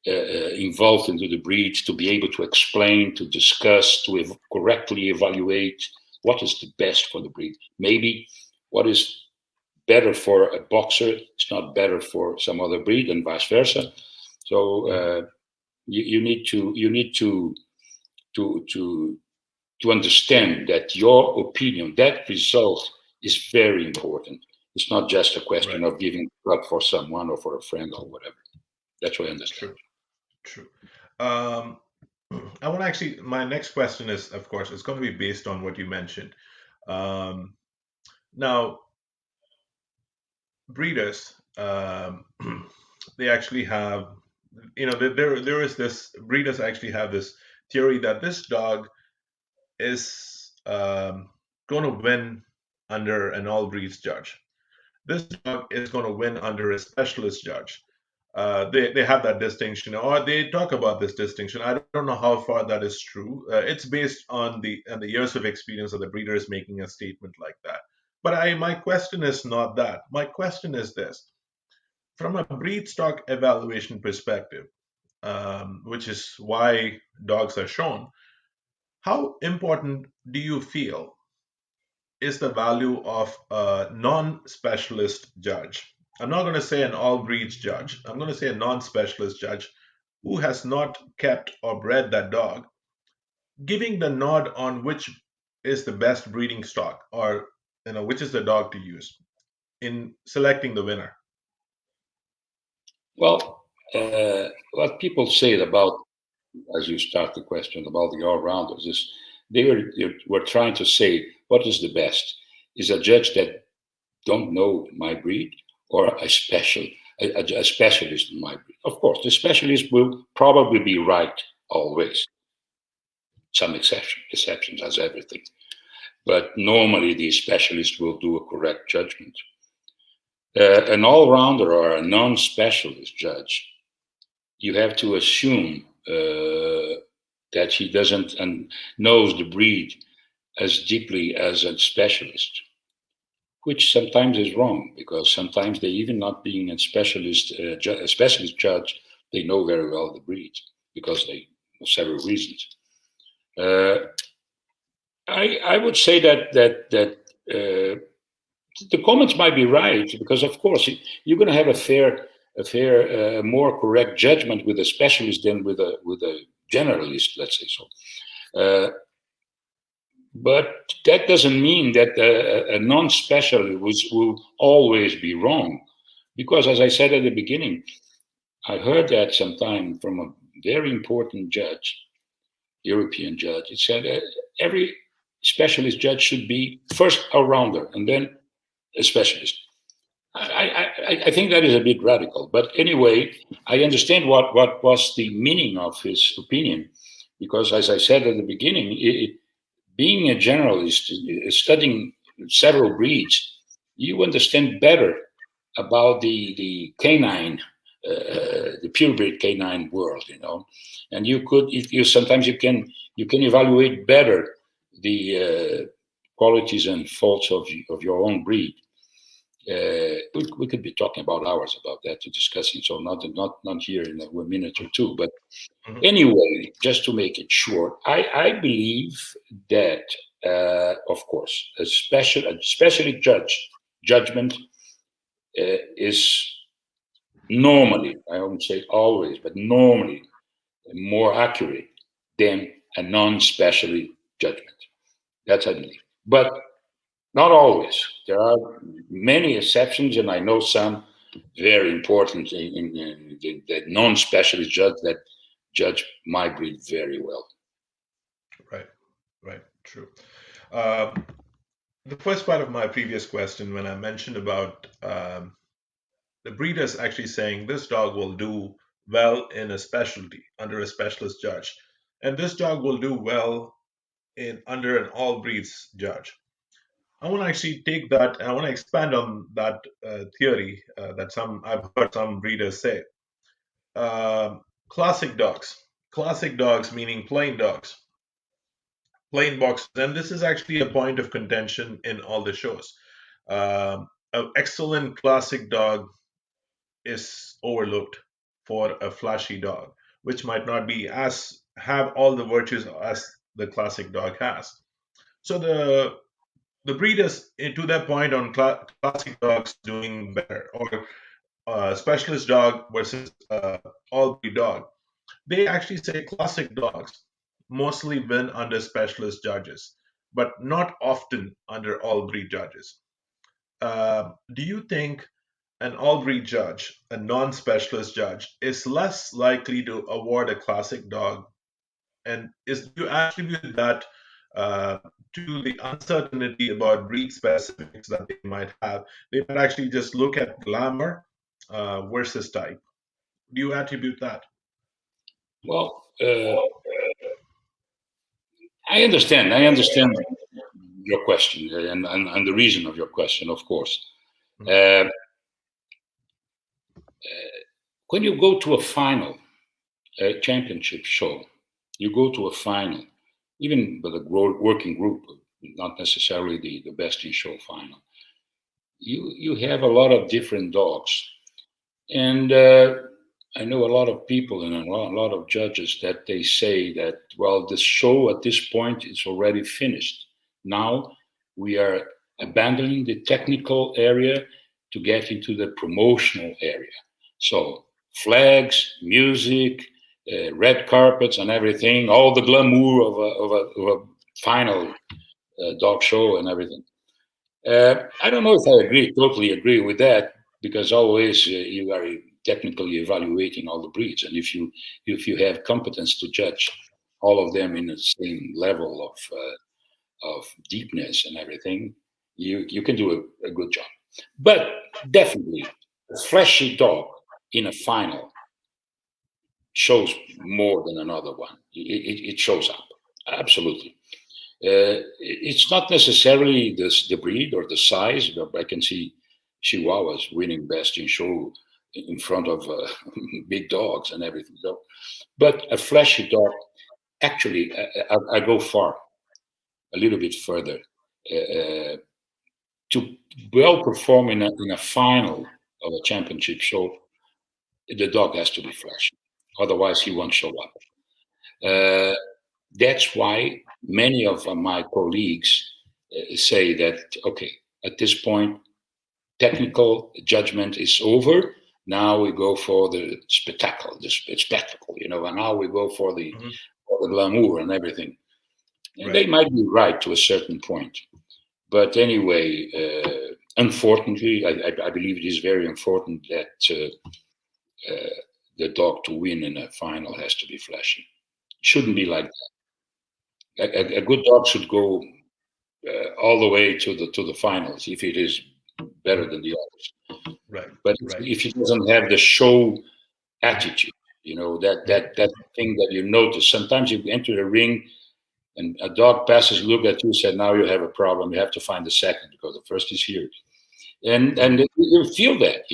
involved into the breed, to be able to explain, to discuss, to correctly evaluate what is the best for the breed. Maybe what is better for a boxer is not better for some other breed, and vice versa. So you need to understand that your opinion, that result, is very important. It's not just a question of giving blood for someone or for a friend or whatever. That's what I understand. True. I want to actually, my next question is, of course, it's going to be based on what you mentioned. Now, breeders, they actually have, there is this, breeders actually have this theory that this dog is going to win under an all breeds judge. This dog is going to win under a specialist judge. They have that distinction, or they talk about this distinction. I don't know how far that is true. It's based on the years of experience of the breeders making a statement like that. But my question is not that. My question is this: from a breed stock evaluation perspective, which is why dogs are shown, how important do you feel is the value of a non-specialist judge? I'm not going to say an all breeds judge. I'm going to say a non-specialist judge who has not kept or bred that dog, giving the nod on which is the best breeding stock, or which is the dog to use in selecting the winner. Well, what people say about, as you start the question about the all-rounders, is they were trying to say what is the best. Is a judge that don't know my breed, or a specialist in my breed? Of course, the specialist will probably be right always. Some exceptions as everything. But normally the specialist will do a correct judgment. An all-rounder or a non-specialist judge, you have to assume that he doesn't and knows the breed as deeply as a specialist, which sometimes is wrong, because sometimes they, even not being a specialist judge, they know very well the breed because they, for several reasons. I would say that the comments might be right, because of course you're going to have a fair, more correct judgment with a specialist than with a generalist, let's say so. But that doesn't mean that a non-specialist will always be wrong, because as I said at the beginning, I heard that sometime from a very important judge, European judge. It said every specialist judge should be first all-rounder and then a specialist. I think that is a bit radical, but anyway, I understand what was the meaning of his opinion, because as I said at the beginning, being a generalist, studying several breeds, you understand better about the canine, the purebred canine world, and sometimes you can evaluate better the qualities and faults of your own breed. We could be talking about hours about that, to discussing, so not here in a minute or two, but anyway, just to make it short, I believe that of course, especially judgment is normally, I won't say always, but normally more accurate than a non-specialty judgment. That's I believe. But not always. There are many exceptions, and I know some very important in the non-specialist judge that judge my breed very well. Right, true. The first part of my previous question, when I mentioned about the breeders actually saying this dog will do well in a specialty under a specialist judge, and this dog will do well in under an all breeds judge. I want to actually take that and I want to expand on that theory that I've heard some breeders say. Classic dogs meaning plain dogs, plain boxes, and this is actually a point of contention in all the shows. An excellent classic dog is overlooked for a flashy dog, which might not be as have all the virtues as the classic dog has. So the breeders, to their point on classic dogs doing better, or specialist dog versus all breed dog, they actually say classic dogs mostly win under specialist judges, but not often under all breed judges. Do you think an all breed judge, a non specialist judge, is less likely to award a classic dog? And do you attribute that to the uncertainty about breed specifics that they might have? They might actually just look at glamour versus type. Do you attribute that? Well, I understand your question and the reason of your question, of course. When you go to a final, a championship show, you go to a final, even with a working group, not necessarily the best in show final. You have a lot of different dogs, and I know a lot of people and a lot of judges that they say that, well, the show at this point is already finished. Now we are abandoning the technical area to get into the promotional area. So flags, music, red carpets and everything, all the glamour of a final dog show and everything. I don't know if I totally agree with that, because always you are technically evaluating all the breeds, and if you have competence to judge all of them in the same level of deepness and everything, you can do a good job. But definitely, a flashy dog in a final shows more than another one. It shows up, absolutely. It's not necessarily the breed or the size. I can see Chihuahuas winning best in show in front of big dogs and everything. So, but a flashy dog, actually, I go far, a little bit further. To well perform in a final of a championship show, the dog has to be flashy. Otherwise, he won't show up. That's why many of my colleagues say that, okay, at this point, technical judgment is over. Now we go for the spectacle, and now we go for the glamour and everything. And they might be right to a certain point. But anyway, unfortunately, I believe it is very important that the dog to win in a final has to be flashy. It shouldn't be like that. A good dog should go all the way to the finals if it is better than the others. Right. But if it doesn't have the show attitude, that thing that you notice. Sometimes you enter the ring and a dog passes, look at you, said, now you have a problem. You have to find the second because the first is here. And you feel that,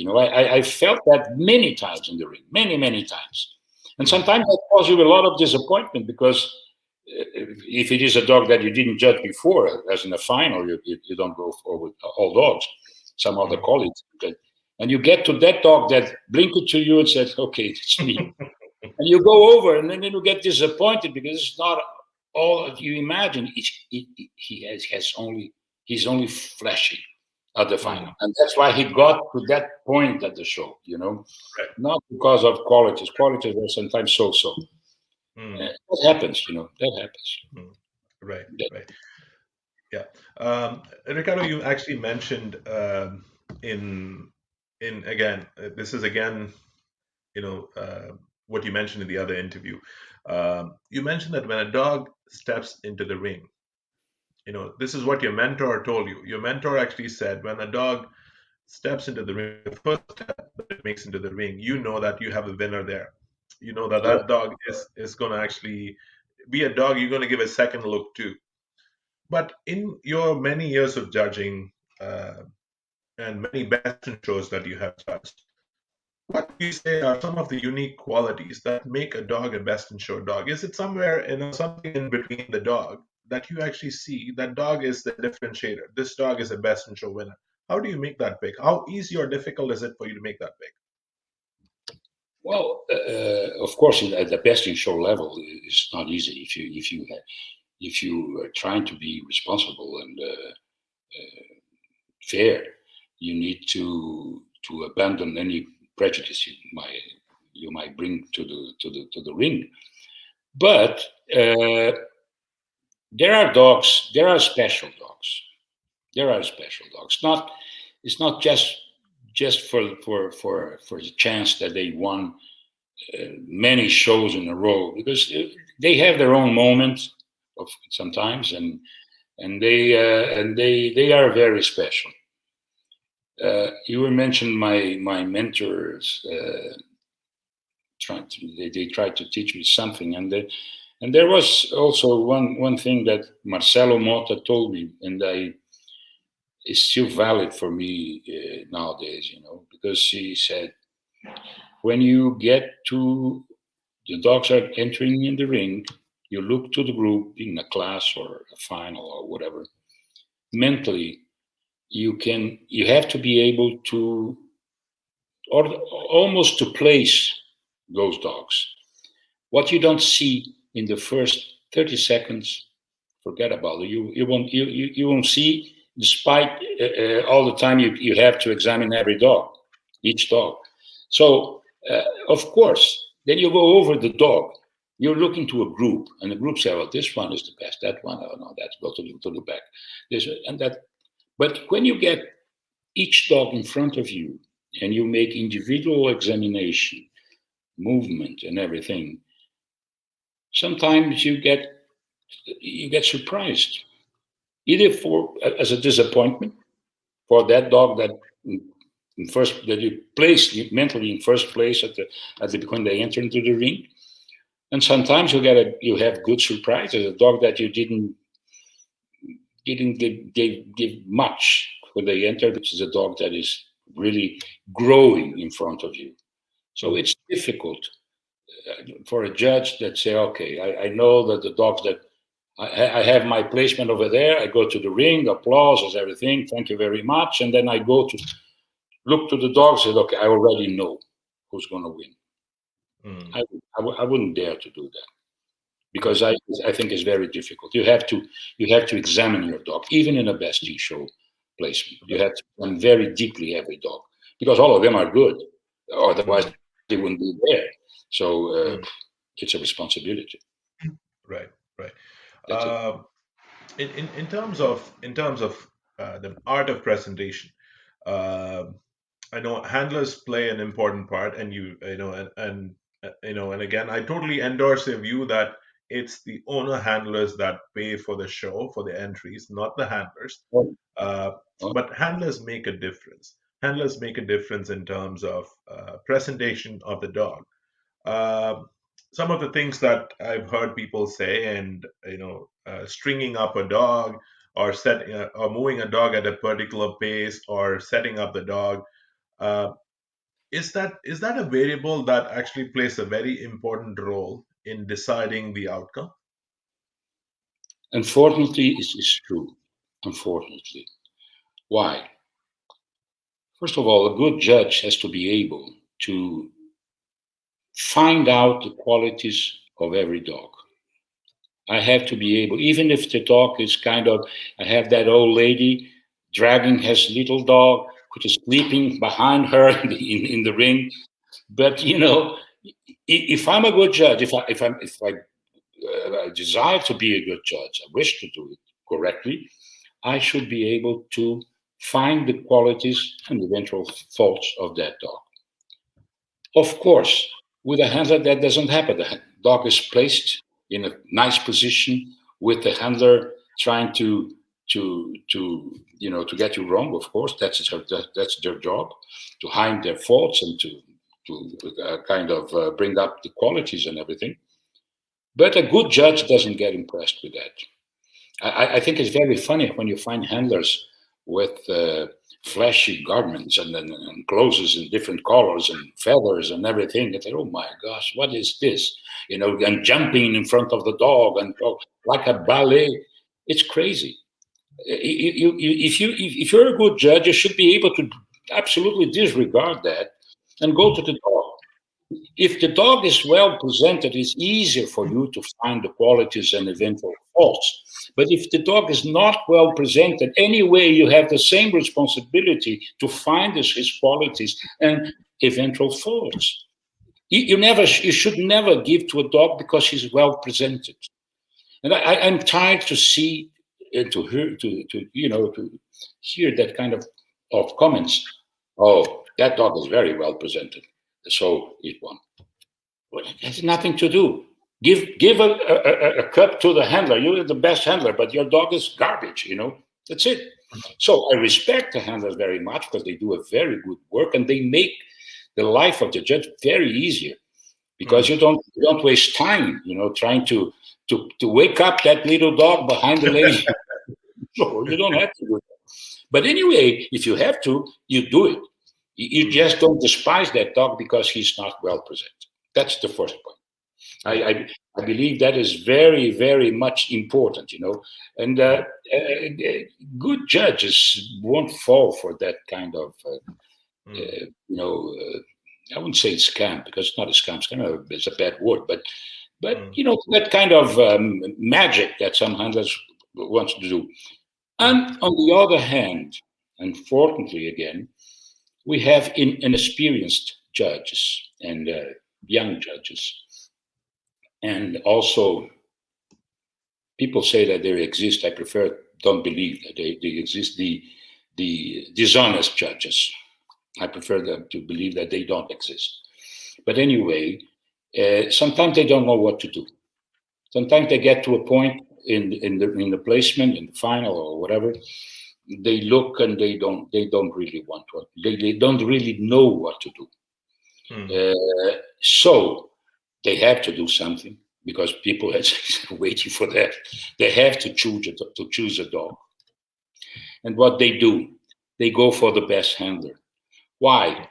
I felt that many times in the ring, many times. And sometimes that causes you a lot of disappointment, because if it is a dog that you didn't judge before, as in a final, you don't go forward all dogs, some other colleagues. And you get to that dog that blinked to you and said, okay, it's me. And you go over, and then you get disappointed because it's not all you imagine, he's only flashing at the final, and that's why he got to that point at the show. Right. Not because of qualities. Qualities are sometimes so. That happens. That happens. Right. Right. Yeah. Ricardo, you actually mentioned in again, this is again, what you mentioned in the other interview. You mentioned that when a dog steps into the ring, this is what your mentor told you. Your mentor actually said when a dog steps into the ring, the first step that it makes into the ring, you know that you have a winner there. You know that that dog is going to actually be a dog you're going to give a second look to. But in your many years of judging and many best in shows that you have judged, what do you say are some of the unique qualities that make a dog a best in show dog? Is it somewhere something in between the dog that you actually see that dog is the differentiator? This dog is a best in show winner. How do you make that pick? How easy or difficult is it for you to make that pick? Well, of course, at the best in show level, it's not easy. If you are trying to be responsible and fair, you need to abandon any prejudice you might bring to the ring. But there are dogs. There are special dogs. There are special dogs. It's not just for the chance that they won many shows in a row, because they have their own moments of sometimes, and they are very special. You were mentioning my mentors. They tried to teach me something, and there was also one thing that Marcelo Mota told me, and is still valid for me nowadays, because he said, when you get to the dogs are entering in the ring, you look to the group in a class or a final or whatever. Mentally, you have to be able to, or almost to place those dogs. What you don't see in the first 30 seconds, forget about it. You won't see, despite all the time you have to examine each dog. So, of course, then you go over the dog. You're looking to a group, and the group say, "Oh, this one is the best. That one, oh no, that's go to the back." This and that. But when you get each dog in front of you and you make individual examination, movement, and everything, sometimes you get surprised, either as a disappointment for that dog that you placed mentally in first place when they enter into the ring. And sometimes you have good surprises, a dog that you didn't give much when they enter, which is a dog that is really growing in front of you. So it's difficult for a judge that say, okay, I know that the dogs that I have my placement over there, I go to the ring, applause is everything, thank you very much, and then I go to look to the dogs and say, okay, I already know who's going to win. I wouldn't dare to do that, because I think it's very difficult. You have to examine your dog, even in a best in show placement. You have to examine very deeply every dog, because all of them are good, otherwise they wouldn't be there. So it's a responsibility. Right. In terms of the art of presentation, I know handlers play an important part, and and again, I totally endorse the view that it's the owner handlers that pay for the show, for the entries, not the handlers. But handlers make a difference. Handlers make a difference in terms of presentation of the dog. Some of the things that I've heard people say, and stringing up a dog, or or moving a dog at a particular pace, or setting up the dog. Is that a variable that actually plays a very important role in deciding the outcome? Unfortunately, it is true. Unfortunately. Why? First of all, a good judge has to be able to find out the qualities of every dog. I have to be able, even if the dog is kind of, I have that old lady dragging his little dog, which is sleeping behind her in the ring. But if I'm a good judge, if I desire to be a good judge, I wish to do it correctly, I should be able to find the qualities and eventual faults of that dog. Of course, with a handler, that doesn't happen. The dog is placed in a nice position with the handler trying to get you wrong. Of course, that's their job, to hide their faults and to bring up the qualities and everything. But a good judge doesn't get impressed with that. I think it's very funny when you find handlers with flashy garments and clothes in different colors and feathers and everything. And say, oh my gosh, what is this? And jumping in front of the dog and like a ballet. It's crazy. If you're a good judge, you should be able to absolutely disregard that and go to the dog. If the dog is well presented, it's easier for you to find the qualities and eventual faults. But if the dog is not well presented, anyway, you have the same responsibility to find his qualities and eventual faults. You should never give to a dog because he's well presented. And I'm tired to see and to hear that kind of comments. Oh, that dog is very well presented, so it won. Well, it has nothing to do. Give a cup to the handler. You're the best handler, but your dog is garbage. That's it. So I respect the handlers very much because they do a very good work and they make the life of the judge very easier because you don't waste time, trying to wake up that little dog behind the lady. So you don't have to do that. But anyway, if you have to, you do it. You just don't despise that dog because he's not well presented. That's the first point. I believe that is very, very much important, and good judges won't fall for that kind of, I wouldn't say scam because it's not a scam. Scam is a bad word, but that kind of magic that some handlers want to do. And on the other hand, unfortunately, again, we have inexperienced judges and young judges. And also, people say that they exist. I don't believe that they exist. The dishonest judges. I prefer them to believe that they don't exist. But anyway, sometimes they don't know what to do. Sometimes they get to a point in the placement, in the final or whatever. They look and they don't really want to. They don't really know what to do. So they have to do something because people are waiting for that. They have to choose a dog. And what they do, they go for the best handler. Why?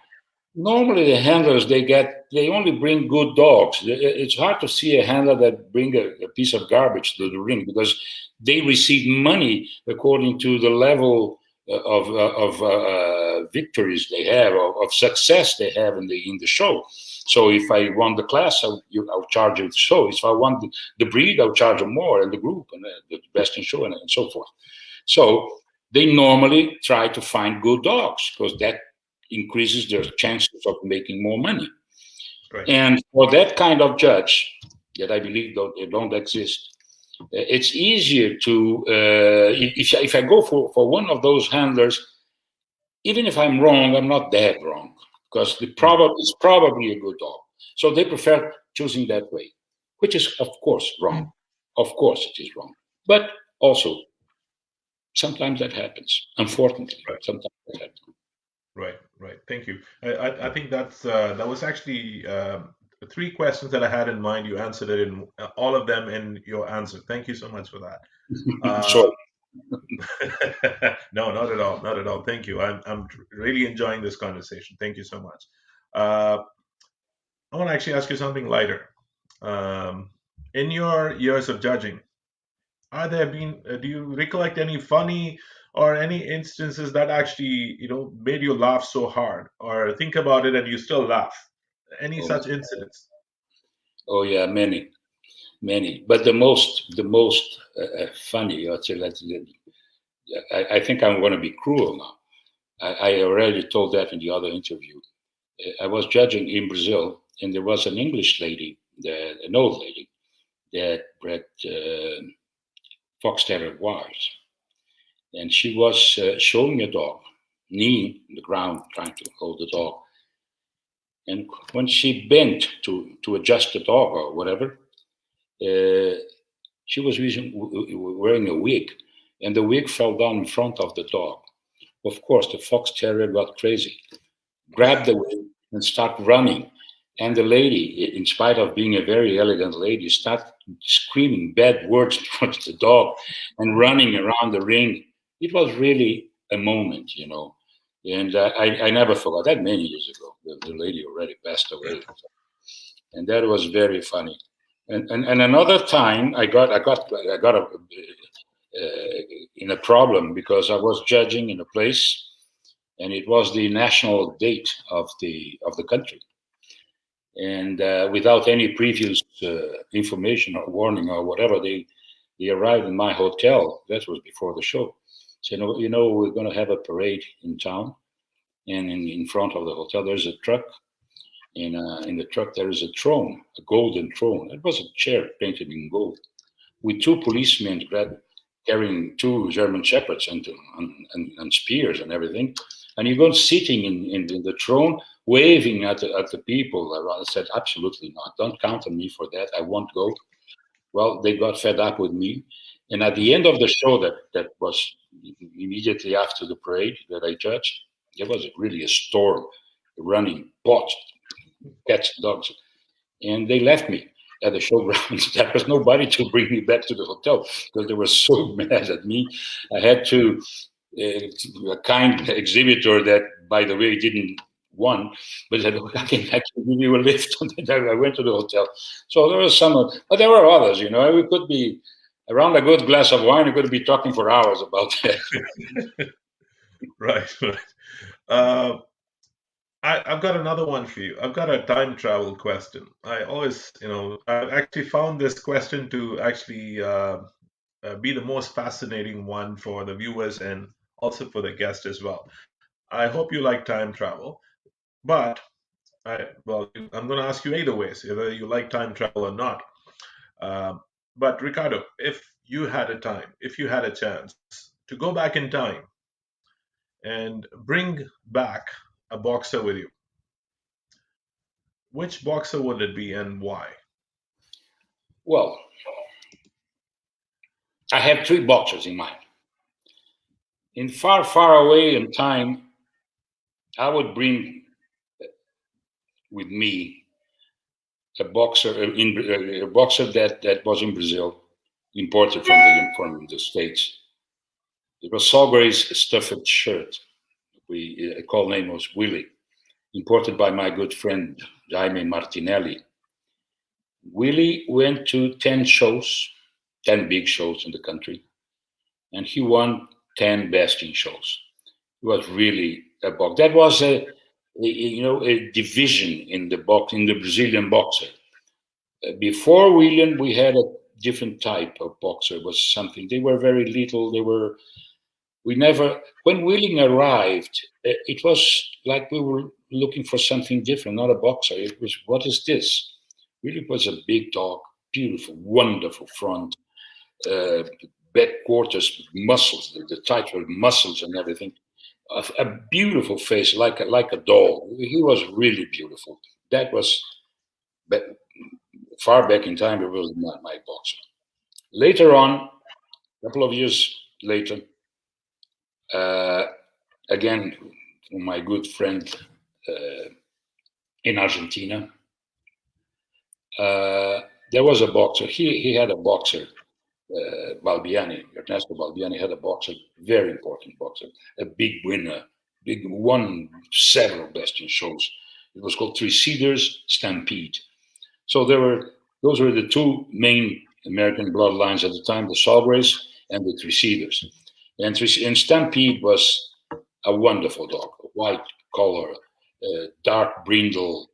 Normally the handlers, they only bring good dogs. It's hard to see a handler that bring a piece of garbage to the ring because they receive money according to the level of victories they have, of success they have in the show. So if I won the class, I'll charge you the show. If I won the breed, I'll charge them more, and the group, and the best in show, and so forth. So they normally try to find good dogs because that increases their chances of making more money. Right. And for that kind of judge, that I believe they don't exist, it's easier to, if I go for one of those handlers, even if I'm wrong, I'm not that wrong because it's probably a good dog. So they prefer choosing that way, which is, of course, wrong. Of course, it is wrong. But also, sometimes that happens. Unfortunately, right. Sometimes that happens. Right. Thank you. I think that was actually 3 questions that I had in mind. You answered it in all of them in your answer. Thank you so much for that. No, not at all. Thank you. I'm really enjoying this conversation. Thank you so much. I want to actually ask you something lighter. In your years of judging, do you recollect any funny or any instances that actually made you laugh so hard, or think about it and you still laugh? Any such incidents? Oh yeah, many. many. But the most funny, I think I'm going to be cruel now. I already told that in the other interview. I was judging in Brazil, and there was an English lady, an old lady, that bred fox terrier wires, and she was showing a dog, knee on the ground, trying to hold the dog. And when she bent to adjust the dog or whatever, she was wearing a wig, and the wig fell down in front of the dog. Of course, the fox terrier got crazy, grabbed the wig and started running. And the lady, in spite of being a very elegant lady, started screaming bad words towards the dog and running around the ring. It was really a moment, you know. And I never forgot that many years ago. The lady already passed away. And that was very funny. And another time I got in a problem because I was judging in a place, and it was the national date of the country. And without any previous information or warning or whatever, they arrived in my hotel. That was before the show. Said, you know, we're going to have a parade in town, and in front of the hotel there's a truck. In the truck there is a throne, a golden throne. It was a chair painted in gold, with two policemen carrying two German shepherds and spears and everything. And you go sitting in the throne, waving at the people around. I said, absolutely not. Don't count on me for that. I won't go. Well, they got fed up with me. And at the end of the show, that was immediately after the parade that I judged, there was really a storm, running bots, cats, dogs. And they left me at the showgrounds. There was nobody to bring me back to the hotel because they were so mad at me. I had to, a kind exhibitor that, by the way, didn't won, but said, I can give you a lift. I went to the hotel. So there was some, but there were others, you know. We could be around a good glass of wine, we could be talking for hours about that. Right. I've got another one for you. I've got a time travel question. I always, I actually found this question to actually be the most fascinating one for the viewers and also for the guest as well. I hope you like time travel, but I'm going to ask you either ways, whether you like time travel or not. But Ricardo, if you had a chance to go back in time and bring back a boxer with you, which boxer would it be and why? Well, I have three boxers in mind. In far, far away in time, I would bring with me a boxer that was in Brazil, imported from the States. It was Sawgray's stuffed shirt. A call name was Willie, imported by my good friend Jaime Martinelli. Willie went to 10 shows, 10 big shows in the country, and he won 10 best in shows. It was really a box. That was a division in the Brazilian boxer. Before William, we had a different type of boxer. It was something, they were very little. When William arrived, it was like we were looking for something different, not a boxer. It was, what is this? William was a big dog, beautiful, wonderful front, back quarters, muscles, the tight muscles and everything. A beautiful face, like a doll. He was really beautiful. That was far back in time. It was not my boxer. Later on, a couple of years later, again, my good friend in Argentina, there was a boxer. He had a boxer, Balbiani, Ernesto Balbiani had a boxer, very important boxer, a big winner, won several best in shows. It was called Three Cedars Stampede. So those were the two main American bloodlines at the time, the Sawgrays and the Three Cedars. And Stampede was a wonderful dog, a white collar, dark brindle,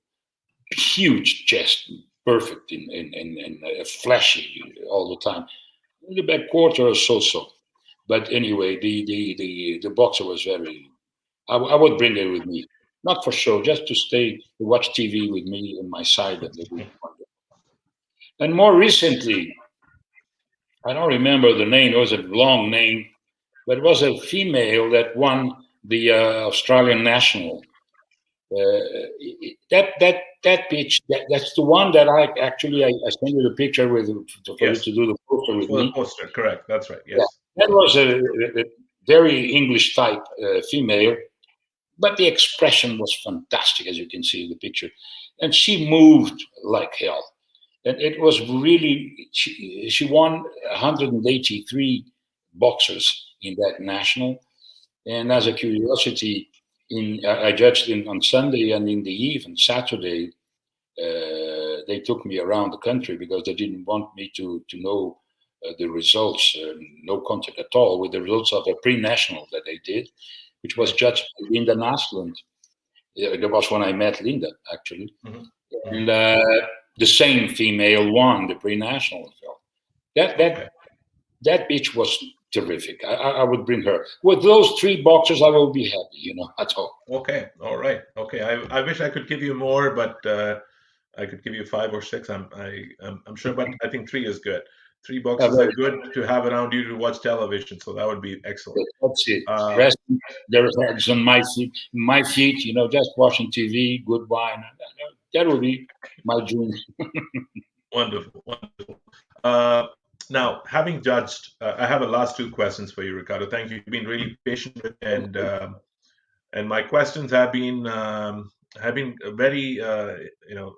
huge chest, perfect and flashy all the time. The back quarter is so. But anyway, the boxer was very. I would bring it with me, not for show, just to stay to watch TV with me on my side. And more recently, I don't remember the name. It was a long name, but it was a female that won the Australian national. That pitch, that's the one that I sent you the picture with for you to do the poster with me. The poster, correct. That's right. Yes. Yeah, that was a very English type female, but the expression was fantastic, as you can see in the picture, and she moved like hell, and it was really she won 183 boxers in that national, and as a curiosity. I judged on Sunday and in the eve and Saturday. They took me around the country because they didn't want me to know the results, no contact at all with the results of a pre-national that they did, which was judged by Linda Naslund. That was when I met Linda, actually. Mm-hmm. And the same female won the pre-national. That bitch was terrific. I would bring her. With those three boxers, I will be happy, at all. Okay. All right. Okay. I wish I could give you more, but I could give you 5 or 6. I'm sure, but I think 3 is good. 3 boxes are good to have around you to watch television, so that would be excellent. That's it. Rest their heads on my feet, just watching TV, good wine. That would be my dream. Wonderful. Now, having judged, I have a last 2 questions for you, Ricardo. Thank you. You've been really patient, and my questions have been very,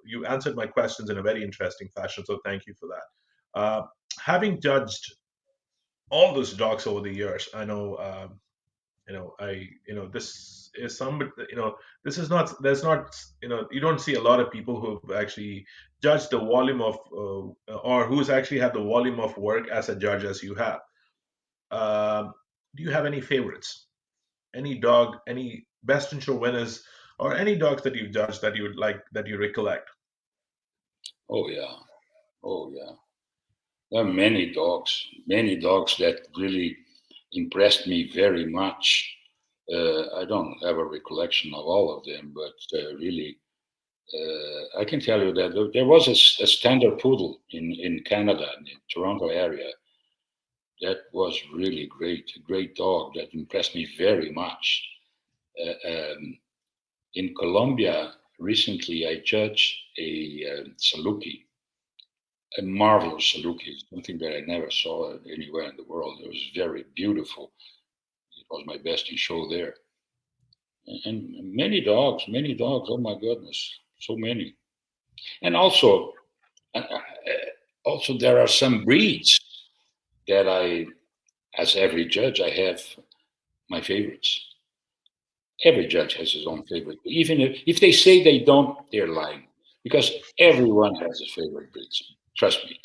you answered my questions in a very interesting fashion. So thank you for that. Having judged all those dogs over the years, I know, this is this is not, there's not, you don't see a lot of people who've actually judged the volume of, or who's actually had the volume of work as a judge as you have. Do you have any favorites? Any dog, any best in show winners, or any dogs that you've judged that you would like, that you recollect? Oh yeah. There are many dogs that really impressed me very much. I don't have a recollection of all of them, but really, I can tell you that there was a standard poodle in Canada, in the Toronto area. That was really great, a great dog that impressed me very much. In Colombia, recently I judged a Saluki, a marvelous Saluki, something that I never saw anywhere in the world. It was very beautiful. It was my best in show there. And many dogs, oh my goodness, so many. And also there are some breeds that as every judge, I have my favorites. Every judge has his own favorite. Even if they say they don't, they're lying, because everyone has his favorite breeds. Trust me.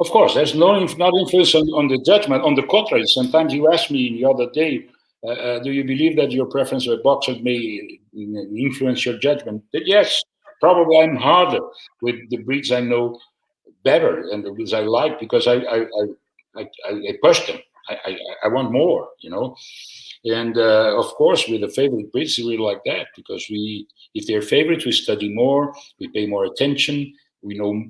Of course, there's not influence on the judgment. On the contrary, sometimes you asked me the other day, do you believe that your preference for a boxer may influence your judgment? Yes, probably I'm harder with the breeds I know better and the breeds I like, because I push them. I want more, And of course, with the favorite breeds, we like that, because if they're favorites, we study more, we pay more attention, we know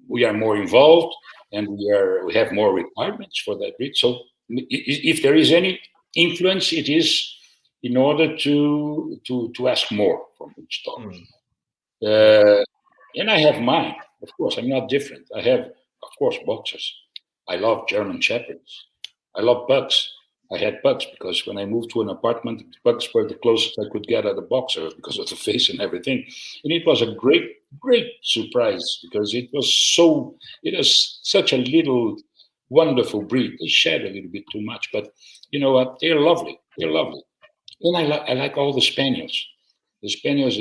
we are more involved, and we have more requirements for that breed. So if there is any influence, it is in order to ask more from each dog. And I have mine. Of course, I'm not different. I have, of course, boxers. I love German Shepherds. I love pugs. I had pugs because when I moved to an apartment, the pugs were the closest I could get at a boxer because of the face and everything. And it was a great, great surprise, because it was such a little wonderful breed. They shed a little bit too much, but you know what? They're lovely. They're lovely. And I like all the Spaniels. The Spaniels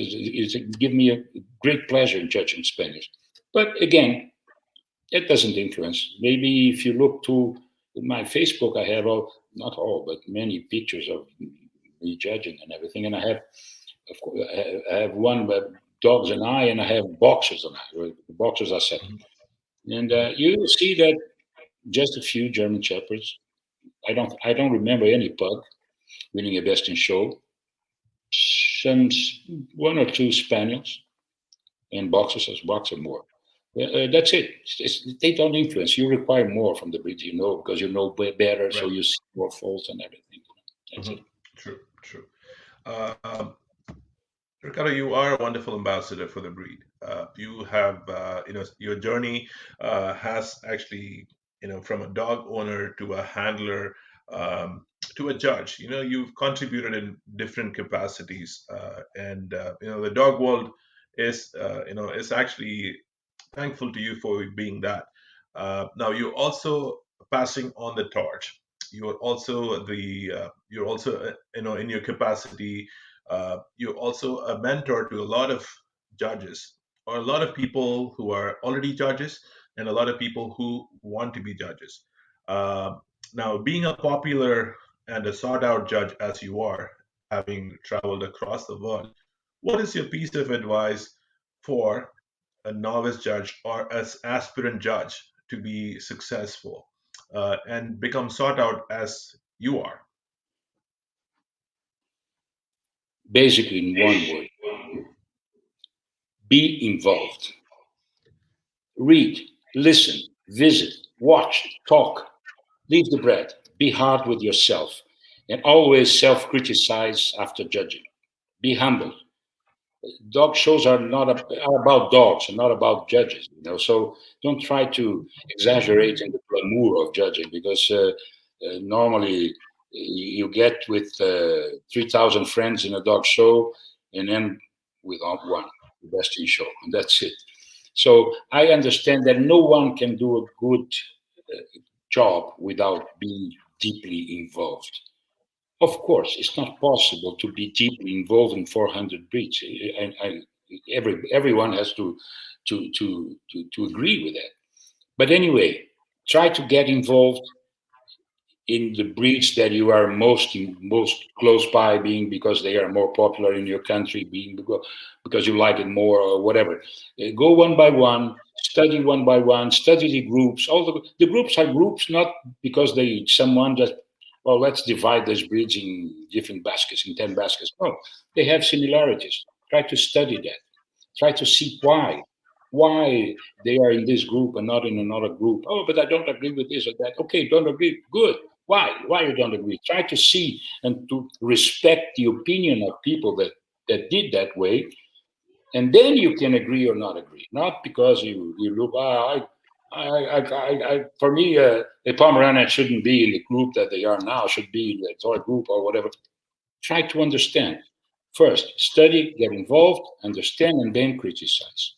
give me a great pleasure in judging Spaniels. But again, that doesn't influence. Maybe if you look to my Facebook, I have not all, but many pictures of me judging and everything. And I have, of course, I have one dogs and I have boxers and I. The boxers are second. And you see that just a few German Shepherds. I don't remember any pug winning a best in show. Some one or two Spaniels and boxers as boxer more. That's it. They don't influence. You require more from the breed, because you know better, right. So you see more faults and everything. That's it. True, true. Um, Ricardo, you are a wonderful ambassador for the breed. You have, your journey has actually, from a dog owner to a handler to a judge. You've contributed in different capacities, and the dog world is actually thankful to you for being that. Now you're also passing on the torch. You're also in your capacity. You're also a mentor to a lot of judges, or a lot of people who are already judges, and a lot of people who want to be judges. Uh, Now, being a popular and a sought out judge as you are, having traveled across the world, what is your piece of advice for a novice judge or as aspirant judge to be successful and become sought out as you are? Basically, in one word, be involved. Read, listen, visit, watch, talk. Leave the bread. Be hard with yourself. And always self criticize after judging. Be humble. Dog shows are about dogs and not about judges. So don't try to exaggerate in the glamour of judging, because normally you get with 3,000 friends in a dog show and end with one, the best in show, and that's it. So I understand that no one can do a good job without being deeply involved. Of course, it's not possible to be deeply involved in 400 breeds. Everyone has to agree with that. But anyway, try to get involved in the breeds that you are most close by, being because they are more popular in your country, being because you like it more or whatever. Go one by one, study one by one, study the groups. All the groups are groups not because someone just, well, let's divide these breeds in different baskets, in 10 baskets. No, they have similarities. Try to study that. Try to see why they are in this group and not in another group. Oh, but I don't agree with this or that. Okay, don't agree. Good. Why you don't agree? Try to see and to respect the opinion of people that did that way, and then you can agree or not agree. Not because you look. For me, a Pomeranian shouldn't be in the group that they are now. Should be in the toy group or whatever. Try to understand first. Study, get involved, understand, and then criticize.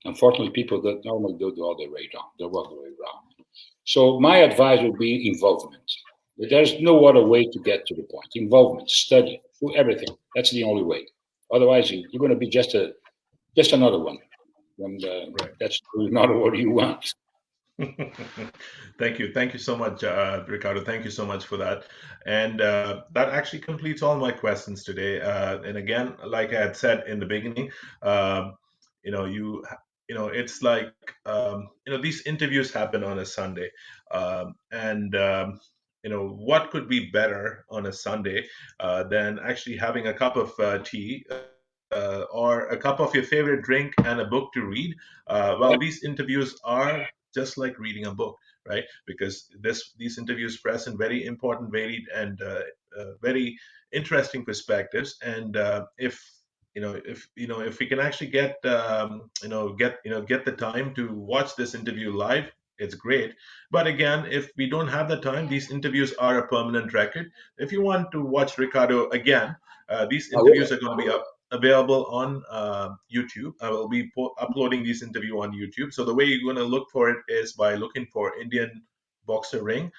Unfortunately, people that normally do the other way around. The other way around. So my advice would be involvement. There's no other way to get to the point. Involvement, study, do everything. That's the only way. Otherwise, you're going to be just another one, and Right. that's not what you want. Thank you so much, Ricardo. Thank you so much for that. And that actually completes all my questions today. And again, like I had said in the beginning, um, you know, you it's like these interviews happen on a Sunday, and what could be better on a Sunday than actually having a cup of tea. Or a cup of your favorite drink and a book to read. Well, Yeah. these interviews are just like reading a book, right? Because these interviews present very important, varied, and very interesting perspectives. And if we can actually get the time to watch this interview live, it's great. But again, if we don't have the time, these interviews are a permanent record. If you want to watch Ricardo again, these I will. interviews are going to be available on YouTube. I will be uploading this interview on YouTube. So the way you're going to look for it is by looking for Indian Boxer Ring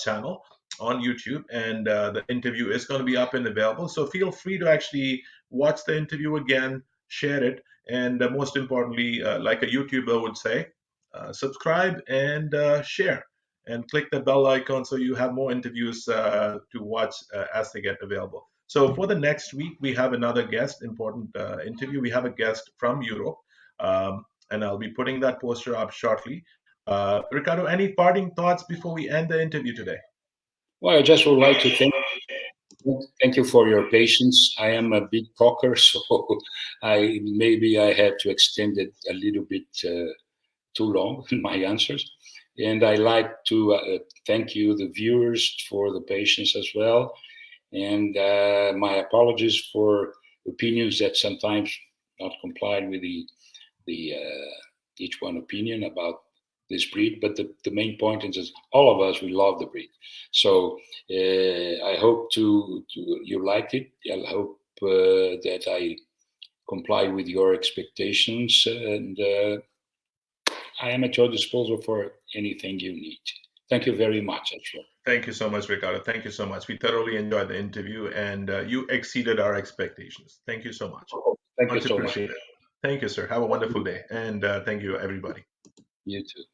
channel on YouTube, and the interview is going to be up and available. So feel free to actually watch the interview again, share it, and most importantly, like a YouTuber would say, subscribe and share. And click the bell icon so you have more interviews to watch as they get available. So for the next week, we have another guest, important interview. We have a guest from Europe, and I'll be putting that poster up shortly. Ricardo, any parting thoughts before we end the interview today? Well, I just would like to thank you for your patience. I am a big talker, so I had to extend it a little bit too long in my answers. And I like to thank you, the viewers, for the patience as well. And my apologies for opinions that sometimes not complied with the each one opinion about this breed. But the main point is all of us, we love the breed. So I hope you liked it. I hope that I comply with your expectations, and I am at your disposal for anything you need. Thank you very much, actually. Thank you so much, Ricardo. Thank you so much. We thoroughly enjoyed the interview, and you exceeded our expectations. Thank you so much. Thank you Much so much. appreciated. Thank you, sir. Have a wonderful day, and thank you, everybody. You too.